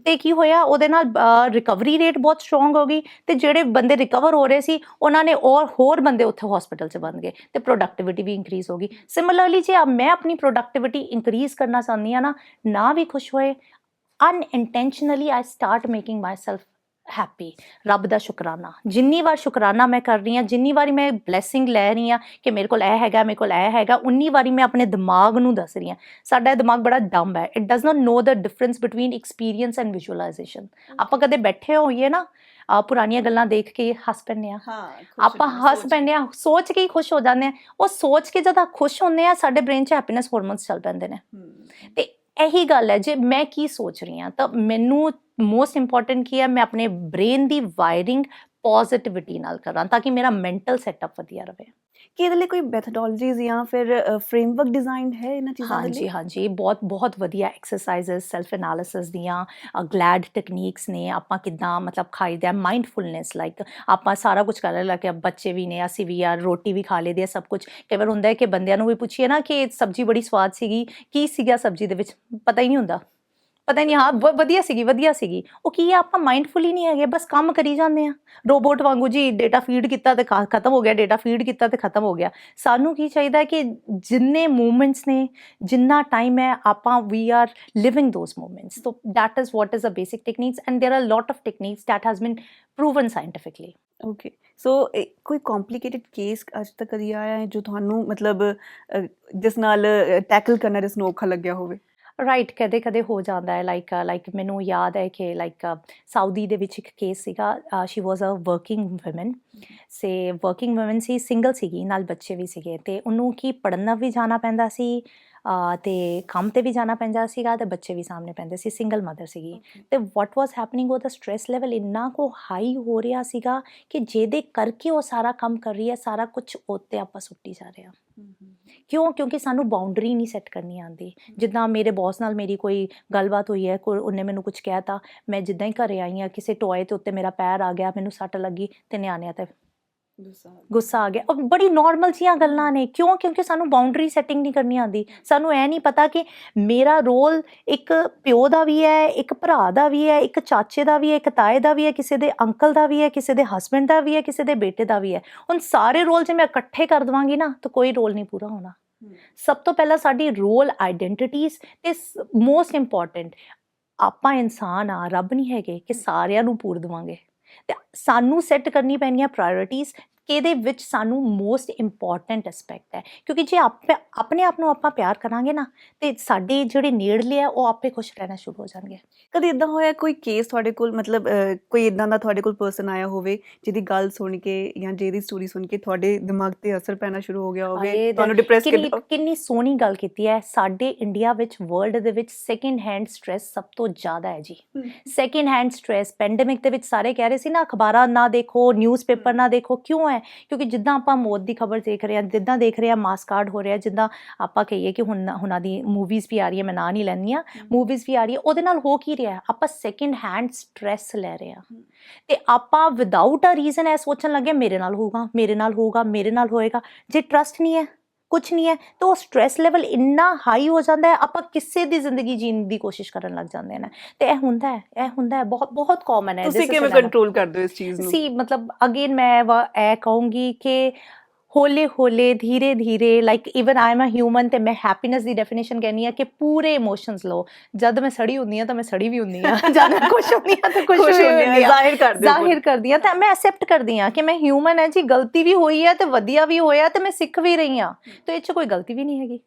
ਤੇ ਕੀ ਹੋਇਆ, ਉਹਦੇ ਨਾਲ ਰਿਕਵਰੀ ਰੇਟ ਬਹੁਤ ਸਟਰੋਂਗ ਹੋ ਗਈ। ਤੇ ਜਿਹੜੇ ਬੰਦੇ ਰਿਕਵਰ ਹੋ ਰਹੇ ਸੀ, ਉਹਨਾਂ ਨੇ ਹੋਰ ਬੰਦੇ ਉੱਥੇ ਹਸਪੀਟਲ 'ਚ ਬਣ ਗਏ, ਤੇ ਪ੍ਰੋਡਕਟਿਵਿਟੀ ਵੀ ਇੰਕਰੀਜ਼ ਹੋ ਗਈ। ਸਿਮਿਲਰਲੀ ਜੇ ਮੈਂ ਆਪਣੀ ਪ੍ਰੋਡਕਟਿਵਿਟੀ ਇੰਕਰੀਜ਼ ਕਰਨਾ ਚਾਹੁੰਦੀ ਹਾਂ ਨਾ ਵੀ ਖੁਸ਼ ਹੋਏ, unintentionally I start making myself happy. ਰੱਬ ਦਾ ਸ਼ੁਕਰਾਨਾ, ਜਿੰਨੀ ਵਾਰ ਸ਼ੁਕਰਾਨਾ ਮੈਂ ਕਰ ਰਹੀ ਹਾਂ, ਜਿੰਨੀ ਵਾਰੀ ਮੈਂ ਬਲੈਸਿੰਗ ਲੈ ਰਹੀ ਹਾਂ ਕਿ ਮੇਰੇ ਕੋਲ ਇਹ ਹੈਗਾ, ਮੇਰੇ ਕੋਲ ਇਹ ਹੈਗਾ, ਉਨੀ ਵਾਰੀ ਮੈਂ ਆਪਣੇ ਦਿਮਾਗ ਨੂੰ ਦੱਸ ਰਹੀ ਹਾਂ। ਸਾਡਾ ਦਿਮਾਗ ਬੜਾ ਡੰਬ ਹੈ, it does not know the difference between experience and visualisation. ਆਪਾਂ ਕਦੇ ਬੈਠੇ ਹੋਈਏ ਨਾ, ਪੁਰਾਣੀਆਂ ਗੱਲਾਂ ਦੇਖ ਕੇ ਹੱਸ ਪੈਂਦੇ ਹਾਂ, ਆਪਾਂ ਹੱਸ ਪੈਂਦੇ ਹਾਂ, ਸੋਚ ਕੇ ਹੀ ਖੁਸ਼ ਹੋ ਜਾਂਦੇ ਹਾਂ। ਉਹ ਸੋਚ ਕੇ ਜਦ ਖੁਸ਼ ਹੁੰਦੇ ਹਾਂ, ਸਾਡੇ ਬ੍ਰੇਨ 'ਚ ਹੈਪੀਨੈਸ ਹਾਰਮੋਨਸ ਚੱਲ ਪੈਂਦੇ ਨੇ। ਤੇ ਇਹੀ ਗੱਲ ਹੈ, ਜੇ ਮੈਂ ਕੀ ਸੋਚ ਰਹੀ ਹਾਂ, ਤਾਂ ਮੈਨੂੰ ਮੋਸਟ ਇੰਪੋਰਟੈਂਟ ਕੀ ਹੈ, ਮੈਂ ਆਪਣੇ ਬ੍ਰੇਨ ਦੀ ਵਾਇਰਿੰਗ ਪੋਜ਼ਿਟਿਵਿਟੀ ਨਾਲ ਕਰਾਂ ਤਾਂ ਕਿ ਮੇਰਾ ਮੈਂਟਲ ਸੈਟਅਪ ਵਧੀਆ ਰਹੇ। ਕਿ ਇਹਦੇ ਲਈ ਕੋਈ ਮੈਥਡੋਲੋਜੀਜ਼ ਜਾਂ ਫਿਰ ਫਰੇਮਵਰਕ ਡਿਜ਼ਾਈਨ ਹੈ ਇਹਨਾਂ ਚੀਜ਼ਾਂ ਦੇ ਲਈ? ਹਾਂਜੀ ਹਾਂਜੀ, ਬਹੁਤ ਬਹੁਤ ਵਧੀਆ ਐਕਸਰਸਾਈਜ਼ਸ ਸੈਲਫ ਐਨਾਲਿਸਿਸ ਦੀਆਂ, ਗਲੈਡ ਟੈਕਨੀਕਸ ਨੇ, ਆਪਾਂ ਕਿੱਦਾਂ ਮਤਲਬ ਖਾਈਦਾ, ਮਾਈਂਡਫੁਲਨੈਸ, ਲਾਈਕ ਆਪਾਂ ਸਾਰਾ ਕੁਝ ਕਰ ਲੈ ਕੇ ਬੱਚੇ ਵੀ ਨੇ, ਅਸੀਂ ਵੀ, ਯਾਰ ਰੋਟੀ ਵੀ ਖਾ ਲਈਦੀ ਹੈ, ਸਭ ਕੁਝ। ਕਈ ਵਾਰ ਹੁੰਦਾ ਹੈ ਕਿ ਬੰਦਿਆਂ ਨੂੰ ਵੀ ਪੁੱਛੀਏ ਨਾ ਕਿ ਸਬਜ਼ੀ ਬੜੀ ਸਵਾਦ ਸੀਗੀ, ਕੀ ਸੀਗਾ ਸਬਜ਼ੀ ਦੇ ਵਿੱਚ, ਪਤਾ ਹੀ ਨਹੀਂ ਹੁੰਦਾ, ਪਤਾ ਹੀ ਨਹੀਂ, ਹਾਂ ਵਧੀਆ ਸੀਗੀ, ਵਧੀਆ ਸੀਗੀ। ਉਹ ਕੀ ਆ, ਆਪਾਂ ਮਾਈਂਡਫੁਲ ਹੀ ਨਹੀਂ ਹੈਗੇ, ਬਸ ਕੰਮ ਕਰੀ ਜਾਂਦੇ ਆ ਰੋਬੋਟ ਵਾਂਗੂ ਜੀ, ਡੇਟਾ ਫੀਡ ਕੀਤਾ ਤੇ ਖਤਮ ਹੋ ਗਿਆ, ਡੇਟਾ ਫੀਡ ਕੀਤਾ ਤੇ ਖਤਮ ਹੋ ਗਿਆ। ਸਾਨੂੰ ਕੀ ਚਾਹੀਦਾ ਕਿ ਜਿੰਨੇ ਮੂਵਮੈਂਟਸ ਨੇ, ਜਿੰਨਾ ਟਾਈਮ ਹੈ, ਆਪਾਂ ਵੀ are living those movements. So that is what is a basic techniques, and there are lot of techniques that has been proven scientifically. Okay, so ਕੋਈ ਕੰਪਲਿਕੇਟਿਡ ਕੇਸ ਅੱਜ ਤੱਕ ਕਦੀ ਆਇਆ ਹੈ ਜੋ ਤੁਹਾਨੂੰ ਮਤਲਬ ਜਿਸ ਨਾਲ ਟੈਕਲ ਕਰਨਾ ਜਿਸ ਨੂੰ ਔਖਾ ਲੱਗਿਆ ਹੋਵੇ? ਰਾਈਟ, ਕਦੇ ਕਦੇ ਹੋ ਜਾਂਦਾ ਹੈ। ਲਾਈਕ ਮੈਨੂੰ ਯਾਦ ਹੈ ਕਿ ਲਾਈਕ ਸਾਊਦੀ ਦੇ ਵਿੱਚ ਇੱਕ ਕੇਸ ਸੀਗਾ, ਸ਼ੀ ਵਾਜ਼ ਅ ਵਰਕਿੰਗ ਵੂਮਨ, ਵਰਕਿੰਗ ਵੂਮਨ ਸੀ, ਸਿੰਗਲ ਸੀਗੀ, ਨਾਲ ਬੱਚੇ ਵੀ ਸੀਗੇ, ਅਤੇ ਉਹਨੂੰ ਕੀ ਪੜ੍ਹਨਾ ਵੀ ਜਾਣਾ ਪੈਂਦਾ ਸੀ, ਅਤੇ ਕੰਮ 'ਤੇ ਵੀ ਜਾਣਾ ਪੈਂਦਾ ਸੀਗਾ, ਅਤੇ ਬੱਚੇ ਵੀ ਸਾਹਮਣੇ ਪੈਂਦੇ ਸੀ, ਸਿੰਗਲ ਮਦਰ ਸੀਗੀ। ਅਤੇ ਵਾਟ ਵਾਜ਼ ਹੈਪਨਿੰਗ, ਉਹਦਾ ਸਟ੍ਰੈਸ ਲੈਵਲ ਇੰਨਾ ਕੁ ਹਾਈ ਹੋ ਰਿਹਾ ਸੀਗਾ ਕਿ ਜਿਹਦੇ ਕਰਕੇ ਉਹ ਸਾਰਾ ਕੰਮ ਕਰ ਰਹੀ ਹੈ, ਸਾਰਾ ਕੁਝ ਉੱਤੇ ਆਪਾਂ ਸੁੱਟੀ ਜਾ ਰਹੇ ਹਾਂ। ਕਿਉਂ? ਕਿਉਂਕਿ ਸਾਨੂੰ ਬਾਊਂਡਰੀ ਨਹੀਂ ਸੈੱਟ ਕਰਨੀ ਆਉਂਦੀ। ਜਿੱਦਾਂ ਮੇਰੇ ਬੌਸ ਨਾਲ ਮੇਰੀ ਕੋਈ ਗੱਲਬਾਤ ਹੋਈ ਹੈ, ਕੋਈ ਉਹਨੇ ਮੈਨੂੰ ਕੁਝ ਕਹਿ ਤਾ, ਮੈਂ ਜਿੱਦਾਂ ਹੀ ਘਰੇ ਆਈ ਹਾਂ, ਕਿਸੇ ਟੋਏ ਦੇ ਉੱਤੇ ਮੇਰਾ ਪੈਰ ਆ ਗਿਆ, ਮੈਨੂੰ ਸੱਟ ਲੱਗੀ, ਅਤੇ ਨਿਆਣਿਆਂ 'ਤੇ ਗੁੱਸਾ ਆ ਗਿਆ। ਔਰ ਬੜੀ ਨੋਰਮਲ ਜਿਹੀਆਂ ਗੱਲਾਂ ਨੇ। ਕਿਉਂ? ਕਿਉਂਕਿ ਸਾਨੂੰ ਬਾਊਂਡਰੀ ਸੈਟਿੰਗ ਨਹੀਂ ਕਰਨੀ ਆਉਂਦੀ। ਸਾਨੂੰ ਇਹ ਨਹੀਂ ਪਤਾ ਕਿ ਮੇਰਾ ਰੋਲ ਇੱਕ ਪਿਓ ਦਾ ਵੀ ਹੈ, ਇੱਕ ਭਰਾ ਦਾ ਵੀ ਹੈ, ਇੱਕ ਚਾਚੇ ਦਾ ਵੀ ਹੈ, ਇੱਕ ਤਾਏ ਦਾ ਵੀ ਹੈ, ਕਿਸੇ ਦੇ ਅੰਕਲ ਦਾ ਵੀ ਹੈ, ਕਿਸੇ ਦੇ ਹਸਬੈਂਡ ਦਾ ਵੀ ਹੈ, ਕਿਸੇ ਦੇ ਬੇਟੇ ਦਾ ਵੀ ਹੈ। ਹੁਣ ਸਾਰੇ ਰੋਲ ਜੇ ਮੈਂ ਇਕੱਠੇ ਕਰ ਦੇਵਾਂਗੀ ਨਾ, ਤਾਂ ਕੋਈ ਰੋਲ ਨਹੀਂ ਪੂਰਾ ਹੋਣਾ। ਸਭ ਤੋਂ ਪਹਿਲਾਂ ਸਾਡੀ ਰੋਲ ਆਈਡੈਂਟੀਟੀਜ਼, ਅਤੇ ਮੋਸਟ ਇੰਪੋਰਟੈਂਟ, ਆਪਾਂ ਇਨਸਾਨ ਆ, ਰੱਬ ਨਹੀਂ ਹੈਗੇ ਕਿ ਸਾਰਿਆਂ ਨੂੰ ਪੂਰ ਦੇਵਾਂਗੇ। ਅਤੇ ਸਾਨੂੰ ਸੈੱਟ ਕਰਨੀ ਪੈਣੀਆਂ ਪ੍ਰਾਇਓਰਿਟੀਜ਼, ਕਿਹਦੇ ਵਿੱਚ ਸਾਨੂੰ ਮੋਸਟ ਇੰਪੋਰਟੈਂਟ ਐਸਪੈਕਟ ਹੈ। ਕਿਉਂਕਿ ਜੇ ਆਪਣੇ ਆਪ ਨੂੰ ਆਪਾਂ ਪਿਆਰ ਕਰਾਂਗੇ ਨਾ, ਅਤੇ ਸਾਡੇ ਜਿਹੜੇ ਨੇੜਲੇ ਆ ਉਹ ਆਪੇ ਖੁਸ਼ ਰਹਿਣਾ ਸ਼ੁਰੂ ਹੋ ਜਾਣਗੇ। ਕਦੇ ਇੱਦਾਂ ਹੋਇਆ ਕੋਈ ਕੇਸ ਤੁਹਾਡੇ ਕੋਲ, ਮਤਲਬ ਕੋਈ ਇੱਦਾਂ ਦਾ ਤੁਹਾਡੇ ਕੋਲ ਪਰਸਨ ਆਇਆ ਹੋਵੇ ਜਿਹਦੀ ਗੱਲ ਸੁਣ ਕੇ ਜਾਂ ਜਿਹਦੀ ਸਟੋਰੀ ਸੁਣ ਕੇ ਤੁਹਾਡੇ ਦਿਮਾਗ 'ਤੇ ਅਸਰ ਪੈਣਾ ਸ਼ੁਰੂ ਹੋ ਗਿਆ ਹੋਵੇ, ਤੁਹਾਨੂੰ ਡਿਪਰੈਸ ਕੀਤਾ? ਕਿੰਨੀ ਸੋਹਣੀ ਗੱਲ ਕੀਤੀ ਹੈ। ਸਾਡੇ ਇੰਡੀਆ ਵਿੱਚ, ਵਰਲਡ ਦੇ ਵਿੱਚ ਸੈਕਿੰਡ ਹੈਂਡ ਸਟ੍ਰੈਸ ਸਭ ਤੋਂ ਜ਼ਿਆਦਾ ਹੈ ਜੀ। ਸੈਕਿੰਡ ਹੈਂਡ ਸਟ੍ਰੈਸ ਪੈਂਡੇਮਿਕ ਦੇ ਵਿੱਚ ਸਾਰੇ ਕਹਿ ਰਹੇ ਸੀ ਨਾ, ਅਖਬਾਰਾਂ ਨਾ ਦੇਖੋ, ਨਿਊਜ਼ਪੇਪਰ ਨਾ ਦੇਖੋ। ਕਿਉਂ ਹੈ? ਕਿਉਂਕਿ ਜਿੱਦਾਂ ਆਪਾਂ ਮੌਤ ਦੀ ਖਬਰ ਦੇਖ ਰਹੇ ਹਾਂ, ਜਿੱਦਾਂ ਦੇਖ ਰਹੇ ਹਾਂ ਮਾਸ ਕਾਰਡ ਹੋ ਰਿਹਾ, ਜਿੱਦਾਂ ਆਪਾਂ ਕਹੀਏ ਕਿ ਹੁਣਾਂ ਦੀ ਮੂਵੀਜ਼ ਵੀ ਆ ਰਹੀ ਹੈ, ਮੈਂ ਨਾਂ ਨਹੀਂ ਲੈਂਦੀ ਹਾਂ, ਮੂਵੀਜ਼ ਵੀ ਆ ਰਹੀ ਹੈ, ਉਹਦੇ ਨਾਲ ਹੋ ਕੀ ਰਿਹਾ? ਆਪਾਂ ਸੈਕਿੰਡ ਹੈਂਡ ਸਟ੍ਰੈਸ ਲੈ ਰਹੇ ਹਾਂ, ਅਤੇ ਆਪਾਂ ਵਿਦਾਊਟ ਅ ਰੀਜ਼ਨ ਇਹ ਸੋਚਣ ਲੱਗੇ ਮੇਰੇ ਨਾਲ ਹੋਊਗਾ, ਮੇਰੇ ਨਾਲ ਹੋਊਗਾ, ਮੇਰੇ ਨਾਲ ਹੋਏਗਾ। ਜੇ ਟਰਸਟ ਨਹੀਂ ਹੈ, ਕੁਛ ਨਹੀਂ ਹੈ, ਤਾਂ ਉਹ ਸਟ੍ਰੈਸ ਲੈਵਲ ਇੰਨਾ ਹਾਈ ਹੋ ਜਾਂਦਾ ਹੈ, ਆਪਾਂ ਕਿਸੇ ਦੀ ਜ਼ਿੰਦਗੀ ਜੀਣ ਦੀ ਕੋਸ਼ਿਸ਼ ਕਰਨ ਲੱਗ ਜਾਂਦੇ ਨੇ। ਅਤੇ ਇਹ ਹੁੰਦਾ ਹੈ, ਬਹੁਤ ਬਹੁਤ ਕਾਮਨ ਹੈ। ਤੁਸੀਂ ਕਿਵੇਂ ਕੰਟਰੋਲ ਕਰਦੇ ਹੋ ਇਸ ਚੀਜ਼ ਨੂੰ? ਮਤਲਬ ਅਗੇਨ ਮੈਂ ਇਹ ਕਹੂੰਗੀ ਕਿ ਹੌਲੇ ਹੌਲੇ, ਧੀਰੇ ਧੀਰੇ, like even I am a human, ਅਤੇ ਮੈਂ ਹੈਪੀਨੈਸ ਦੀ ਡੈਫੀਨੇਸ਼ਨ ਕਹਿੰਦੀ ਹਾਂ ਕਿ ਪੂਰੇ ਇਮੋਸ਼ਨਸ ਲਓ। ਜਦ ਮੈਂ ਸੜੀ ਹੁੰਦੀ ਹਾਂ ਤਾਂ ਮੈਂ ਸੜੀ ਵੀ ਹੁੰਦੀ ਹਾਂ, ਜਦ ਮੈਂ ਖੁਸ਼ ਹੁੰਦੀ ਹਾਂ ਤਾਂ ਖੁਸ਼ ਵੀ ਹੁੰਦੀ ਹਾਂ, ਜ਼ਾਹਿਰ ਕਰਦੀ ਹਾਂ। ਤਾਂ ਮੈਂ ਐਕਸੈਪਟ ਕਰਦੀ ਹਾਂ ਕਿ ਮੈਂ ਹਿਊਮਨ ਹੈ ਜੀ, ਗਲਤੀ ਵੀ ਹੋਈ ਹੈ, ਅਤੇ ਵਧੀਆ ਵੀ ਹੋਇਆ, ਅਤੇ ਮੈਂ ਸਿੱਖ ਵੀ ਰਹੀ ਹਾਂ, ਤਾਂ ਇਹ 'ਚ ਕੋਈ ਗਲਤੀ ਵੀ ਨਹੀਂ ਹੈਗੀ।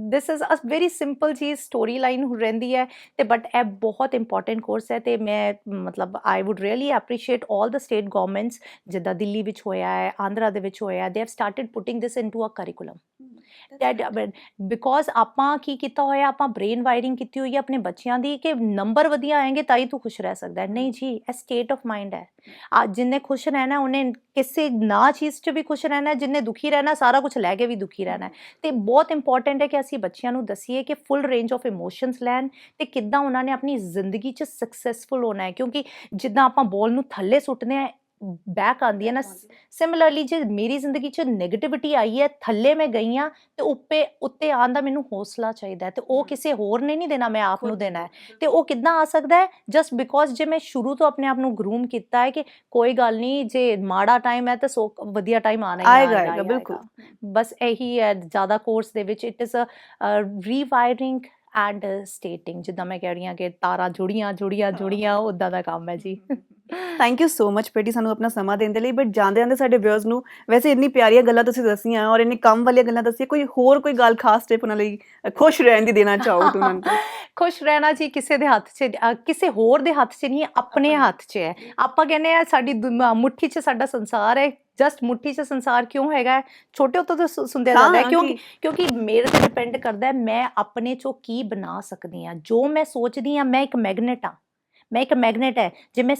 This is a very simple ਚੀਜ਼, ਸਟੋਰੀ ਲਾਈਨ ਰਹਿੰਦੀ ਹੈ। ਅਤੇ ਬਟ ਇਹ ਬਹੁਤ ਇੰਪੋਰਟੈਂਟ ਕੋਰਸ ਹੈ, ਅਤੇ ਮੈਂ ਮਤਲਬ ਆਈ wood really appreciate all the state governments, ਜਿੱਦਾਂ ਦਿੱਲੀ ਵਿੱਚ ਹੋਇਆ ਹੈ, ਆਂਧਰਾ ਦੇ ਵਿੱਚ ਹੋਇਆ, they have started putting this into a curriculum. Because ਆਪਾਂ ਕੀ ਕੀਤਾ ਹੋਇਆ, ਆਪਾਂ ਬ੍ਰੇਨ ਵਾਇਰਿੰਗ ਕੀਤੀ ਹੋਈ ਹੈ ਆਪਣੇ ਬੱਚਿਆਂ ਦੀ ਕਿ ਨੰਬਰ ਵਧੀਆ ਆਏਂਗੇ ਤਾਂ ਹੀ ਤੂੰ ਖੁਸ਼ ਰਹਿ ਸਕਦਾ ਹੈ। ਨਹੀਂ ਜੀ, ਇਹ ਸਟੇਟ ਆਫ ਮਾਈਂਡ ਹੈ। ਜਿੰਨੇ ਖੁਸ਼ ਰਹਿਣਾ ਉਹਨੇ ਕਿਸੇ ਨਾ ਚੀਜ਼ 'ਚ ਵੀ ਖੁਸ਼ ਰਹਿਣਾ, ਜਿੰਨੇ ਦੁਖੀ ਰਹਿਣਾ ਸਾਰਾ ਕੁਝ ਲੈ ਕੇ ਵੀ ਦੁਖੀ ਰਹਿਣਾ। ਅਤੇ ਬਹੁਤ ਇੰਪੋਰਟੈਂਟ ਹੈ ਕਿ ਅਸੀਂ ਬੱਚਿਆਂ ਨੂੰ ਦਸੀਏ ਕਿ ਫੁੱਲ ਰੇਂਜ ਆਫ ਇਮੋਸ਼ਨਸ ਲੈਣ, ਅਤੇ ਕਿੱਦਾਂ ਉਹਨਾਂ ਨੇ ਆਪਣੀ ਜ਼ਿੰਦਗੀ 'ਚ ਸਕਸੈਸਫੁਲ ਹੋਣਾ ਹੈ। ਕਿਉਂਕਿ ਜਿੱਦਾਂ ਆਪਾਂ ਬੋਲ ਨੂੰ ਥੱਲੇ ਸੁੱਟਦੇ ਹਾਂ, ਬੈਕ ਆਉਂਦੀ ਹੈ ਨਾ। ਸਿਮਿਲਰਲੀ ਜੇ ਮੇਰੀ ਜ਼ਿੰਦਗੀ 'ਚ ਨੈਗੇਟਿਵਿਟੀ ਆਈ ਹੈ, ਥੱਲੇ ਮੈਂ ਗਈ ਹਾਂ, ਅਤੇ ਉੱਤੇ ਆਉਣ ਦਾ ਮੈਨੂੰ ਹੌਸਲਾ ਚਾਹੀਦਾ ਹੈ, ਅਤੇ ਉਹ ਕਿਸੇ ਹੋਰ ਨੇ ਨਹੀਂ ਦੇਣਾ, ਮੈਂ ਆਪ ਨੂੰ ਦੇਣਾ ਹੈ। ਅਤੇ ਉਹ ਕਿੱਦਾਂ ਆ ਸਕਦਾ ਹੈ? ਜਸਟ ਬਿਕੋਜ਼ ਜੇ ਮੈਂ ਸ਼ੁਰੂ ਤੋਂ ਆਪਣੇ ਆਪ ਨੂੰ ਗਰੂਮ ਕੀਤਾ ਹੈ ਕਿ ਕੋਈ ਗੱਲ ਨਹੀਂ, ਜੇ ਮਾੜਾ ਟਾਈਮ ਹੈ ਤਾਂ ਵਧੀਆ ਟਾਈਮ ਆਉਣਾ ਹੀ ਆਏਗਾ। ਬਿਲਕੁਲ, ਬਸ ਇਹੀ ਹੈ ਜ਼ਿਆਦਾ ਕੋਰਸ ਦੇ ਵਿੱਚ। It is a rewiring and stating, ਜਿੱਦਾਂ ਮੈਂ ਕਹਿ ਰਹੀ ਹਾਂ ਕਿ ਤਾਰਾਂ ਜੁੜੀਆਂ ਉੱਦਾਂ ਦਾ ਕੰਮ ਹੈ ਜੀ। Thank you so much Preeti, ਸਾਨੂੰ ਆਪਣਾ ਸਮਾਂ ਦੇਣ ਦੇ ਲਈ। ਬਟ ਜਾਂਦੇ ਸਾਡੇ ਵਿਊਅਰਸ ਨੂੰ, ਵੈਸੇ ਇੰਨੀ ਪਿਆਰੀਆਂ ਗੱਲਾਂ ਤੁਸੀਂ ਦੱਸੀਆਂ ਔਰ ਇੰਨੀ ਕੰਮ ਵਾਲੀਆਂ ਗੱਲਾਂ ਦੱਸੀਆਂ, ਕੋਈ ਗੱਲ ਖਾਸ ਟਿਪ ਉਹਨਾਂ ਲਈ ਖੁਸ਼ ਰਹਿਣ ਦੀ ਦੇਣਾ ਚਾਹੋ ਤਾਂ ਉਹਨਾਂ ਨੂੰ? ਖੁਸ਼ ਰਹਿਣਾ ਜੀ ਕਿਸੇ ਦੇ ਹੱਥ 'ਚ, ਕਿਸੇ ਹੋਰ ਦੇ ਹੱਥ 'ਚ ਨਹੀਂ, ਆਪਣੇ ਹੱਥ 'ਚ ਹੈ। ਆਪਾਂ ਕਹਿੰਦੇ ਹਾਂ ਸਾਡੀ ਮੁੱਠੀ 'ਚ ਸਾਡਾ ਸੰਸਾਰ ਹੈ। ਜਸਟ ਮੁੱਠੀ 'ਚ ਸੰਸਾਰ ਕਿਉਂ ਹੈਗਾ? ਛੋਟੇ ਉੱਤੋਂ ਤਾਂ ਸੁਣਿਆ ਜਾਂਦਾ ਹੈ, ਕਿਉਂਕਿ ਮੇਰੇ 'ਤੇ ਡਿਪੈਂਡ ਕਰਦਾ ਮੈਂ ਆਪਣੇ 'ਚੋਂ ਕੀ ਬਣਾ ਸਕਦੀ ਹਾਂ। ਜੋ ਮੈਂ ਸੋਚਦੀ ਹਾਂ, ਮੈਂ ਇੱਕ ਮੈਗਨੇਟ ਹਾਂ। ਮੈਂ ਇੱਕ ਮੈਗਨੇਟ ਹੈ, ਜੇ ਮੈਂ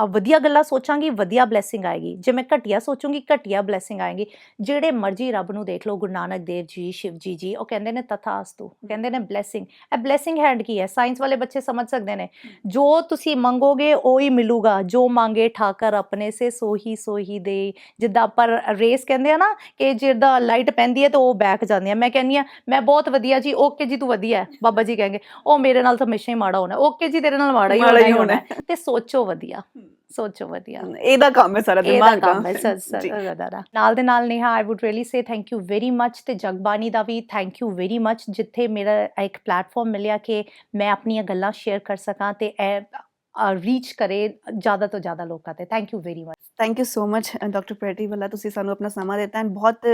ਵਧੀਆ ਗੱਲਾਂ ਸੋਚਾਂਗੀ ਵਧੀਆ ਬਲੈਸਿੰਗ ਆਏਗੀ, ਜੇ ਮੈਂ ਘਟੀਆ ਸੋਚੂੰਗੀ ਘਟੀਆ ਬਲੈਸਿੰਗ ਆਏਗੀ। ਜਿਹੜੇ ਮਰਜ਼ੀ ਰੱਬ ਨੂੰ ਦੇਖ ਲਓ, ਗੁਰੂ ਨਾਨਕ ਦੇਵ ਜੀ, ਸ਼ਿਵ ਜੀ, ਉਹ ਕਹਿੰਦੇ ਨੇ ਤਥਾਸਤੂ, ਕਹਿੰਦੇ ਨੇ ਬਲੈਸਿੰਗ। ਇਹ ਬਲੈਸਿੰਗ ਹੈਂਡ ਕੀ ਹੈ, ਸਾਇੰਸ ਵਾਲੇ ਬੱਚੇ ਸਮਝ ਸਕਦੇ ਨੇ। ਜੋ ਤੁਸੀਂ ਮੰਗੋਗੇ ਉਹ ਹੀ ਮਿਲੂਗਾ, ਜੋ ਮੰਗੇ ਠਾਕਰ ਆਪਣੇ ਸੇ ਸੋਹੀ ਦੇ। ਜਿੱਦਾਂ ਆਪਾਂ ਰੇਸ ਕਹਿੰਦੇ ਆ ਨਾ ਕਿ ਜਿੱਦਾਂ ਲਾਈਟ ਪੈਂਦੀ ਹੈ ਤਾਂ ਉਹ ਬੈਕ ਜਾਂਦੀ ਹੈ, ਮੈਂ ਕਹਿੰਦੀ ਹਾਂ ਮੈਂ ਬਹੁਤ ਵਧੀਆ ਜੀ, ਓਕੇ ਜੀ ਤੂੰ ਵਧੀਆ ਹੈ, ਬਾਬਾ ਜੀ ਕਹਿੰਗੇ ਉਹ ਮੇਰੇ ਨਾਲ ਤਾਂ ਹਮੇਸ਼ਾ ਹੀ ਮਾੜਾ ਹੋਣਾ, ਓਕੇ ਜੀ ਤੇਰੇ ਨਾਲ ਮਾੜਾ ਹੀ ਹੋਣਾ ਹੈ। ਤੇ ਸੋਚੋ ਵਧੀਆ, ਸੋਚੋ ਵਧੀਆ, ਇਹਦਾ ਕੰਮ ਹੈ ਸਾਰਾ ਇਹਦਾ ਦਿਮਾਗ ਕੰਮ ਹੈ ਜੀ। ਨਾਲ ਦੇ ਨਾਲ ਨੇਹਾ ਆਈ wood really say thank you very ਮੱਚ, ਤੇ ਜਗਬਾਣੀ ਦਾ ਵੀ ਥੈਂਕ ਯੂ ਵੈਰੀ ਮੱਚ, ਜਿੱਥੇ ਮੇਰਾ ਇੱਕ ਪਲੇਟਫਾਰਮ ਮਿਲਿਆ ਕਿ ਮੈਂ ਆਪਣੀਆਂ ਗੱਲਾਂ ਸ਼ੇਅਰ ਕਰ ਸਕਾਂ ਤੇ ਇਹ ਰੀਚ ਕਰੇ ਜ਼ਿਆਦਾ ਤੋਂ ਜ਼ਿਆਦਾ ਲੋਕਾਂ ਤੇ। Thank you very much. Thank you so much doctor Preeti Walla, ਤੁਸੀਂ ਸਾਨੂੰ ਆਪਣਾ ਸਮਾਂ ਦਿੱਤਾ ਐਂਡ ਬਹੁਤ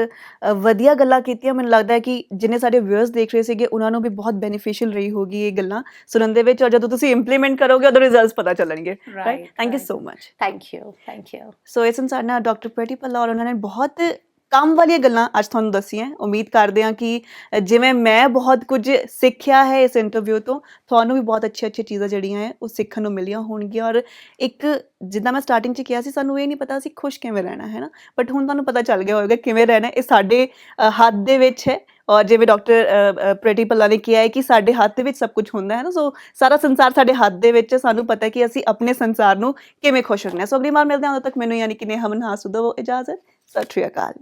ਵਧੀਆ ਗੱਲਾਂ ਕੀਤੀਆਂ। ਮੈਨੂੰ ਲੱਗਦਾ ਹੈ ਕਿ ਜਿੰਨੇ ਸਾਡੇ ਵਿਊਅਰਸ ਦੇਖ ਰਹੇ ਸੀਗੇ ਉਹਨਾਂ ਨੂੰ ਵੀ ਬਹੁਤ ਬੈਨੀਫੀਸ਼ੀਅਲ ਰਹੀ ਹੋਗੀ ਇਹ ਗੱਲਾਂ ਸੁਣਨ ਦੇ ਵਿੱਚ, ਔਰ ਜਦੋਂ ਤੁਸੀਂ ਇੰਪਲੀਮੈਂਟ ਕਰੋਗੇ ਉਹਦੇ ਰਿਜ਼ਲਟਸ ਪਤਾ ਚੱਲਣਗੇ। Right, thank you so much. Thank you. So ਇਸ ਇਨਸਾਨ ਨਾਲ ਡਾਕਟਰ ਪ੍ਰੈਟੀ ਭੱਲਾ, ਔਰ ਉਹਨਾਂ ਨੇ ਬਹੁਤ ਕੰਮ ਵਾਲੀਆਂ ਗੱਲਾਂ ਅੱਜ ਤੁਹਾਨੂੰ ਦੱਸੀਆਂ। ਉਮੀਦ ਕਰਦੇ ਹਾਂ ਕਿ ਜਿਵੇਂ ਮੈਂ ਬਹੁਤ ਕੁਝ ਸਿੱਖਿਆ ਹੈ ਇਸ ਇੰਟਰਵਿਊ ਤੋਂ, ਤੁਹਾਨੂੰ ਵੀ ਬਹੁਤ ਅੱਛੀਆਂ ਚੀਜ਼ਾਂ ਜਿਹੜੀਆਂ ਹੈ ਉਹ ਸਿੱਖਣ ਨੂੰ ਮਿਲੀਆਂ ਹੋਣਗੀਆਂ। ਔਰ ਇੱਕ ਜਿੱਦਾਂ ਮੈਂ ਸਟਾਰਟਿੰਗ 'ਚ ਕਿਹਾ ਸੀ, ਸਾਨੂੰ ਇਹ ਨਹੀਂ ਪਤਾ ਸੀ ਖੁਸ਼ ਕਿਵੇਂ ਰਹਿਣਾ ਹੈ ਨਾ, ਬਟ ਹੁਣ ਤੁਹਾਨੂੰ ਪਤਾ ਚੱਲ ਗਿਆ ਹੋਵੇਗਾ ਕਿਵੇਂ ਰਹਿਣਾ। ਇਹ ਸਾਡੇ ਹੱਥ ਦੇ ਵਿੱਚ ਹੈ, ਔਰ ਜਿਵੇਂ ਡਾਕਟਰ ਪ੍ਰੈਟੀ ਭੱਲਾ ਨੇ ਕਿਹਾ ਹੈ ਕਿ ਸਾਡੇ ਹੱਥ ਦੇ ਵਿੱਚ ਸਭ ਕੁਝ ਹੁੰਦਾ ਹੈ ਨਾ। ਸੋ ਸਾਰਾ ਸੰਸਾਰ ਸਾਡੇ ਹੱਥ ਦੇ ਵਿੱਚ ਹੈ, ਸਾਨੂੰ ਪਤਾ ਹੈ ਕਿ ਅਸੀਂ ਆਪਣੇ ਸੰਸਾਰ ਨੂੰ ਕਿਵੇਂ ਖੁਸ਼ ਰੱਖਣਾ। ਸੋ ਅਗਲੀ ਵਾਰ ਮਿਲਦੇ ਹਾਂ, ਉਦੋਂ ਤੱਕ ਮੈਨੂੰ ਯਾਨੀ ਕਿ ਨੇਹਾ ਮਨਹਾਸ ਨੂੰ ਦਿਓ ਇਜਾਜ਼ਤ। ਸਤਿ ਸ਼੍ਰੀ ਅਕਾਲ।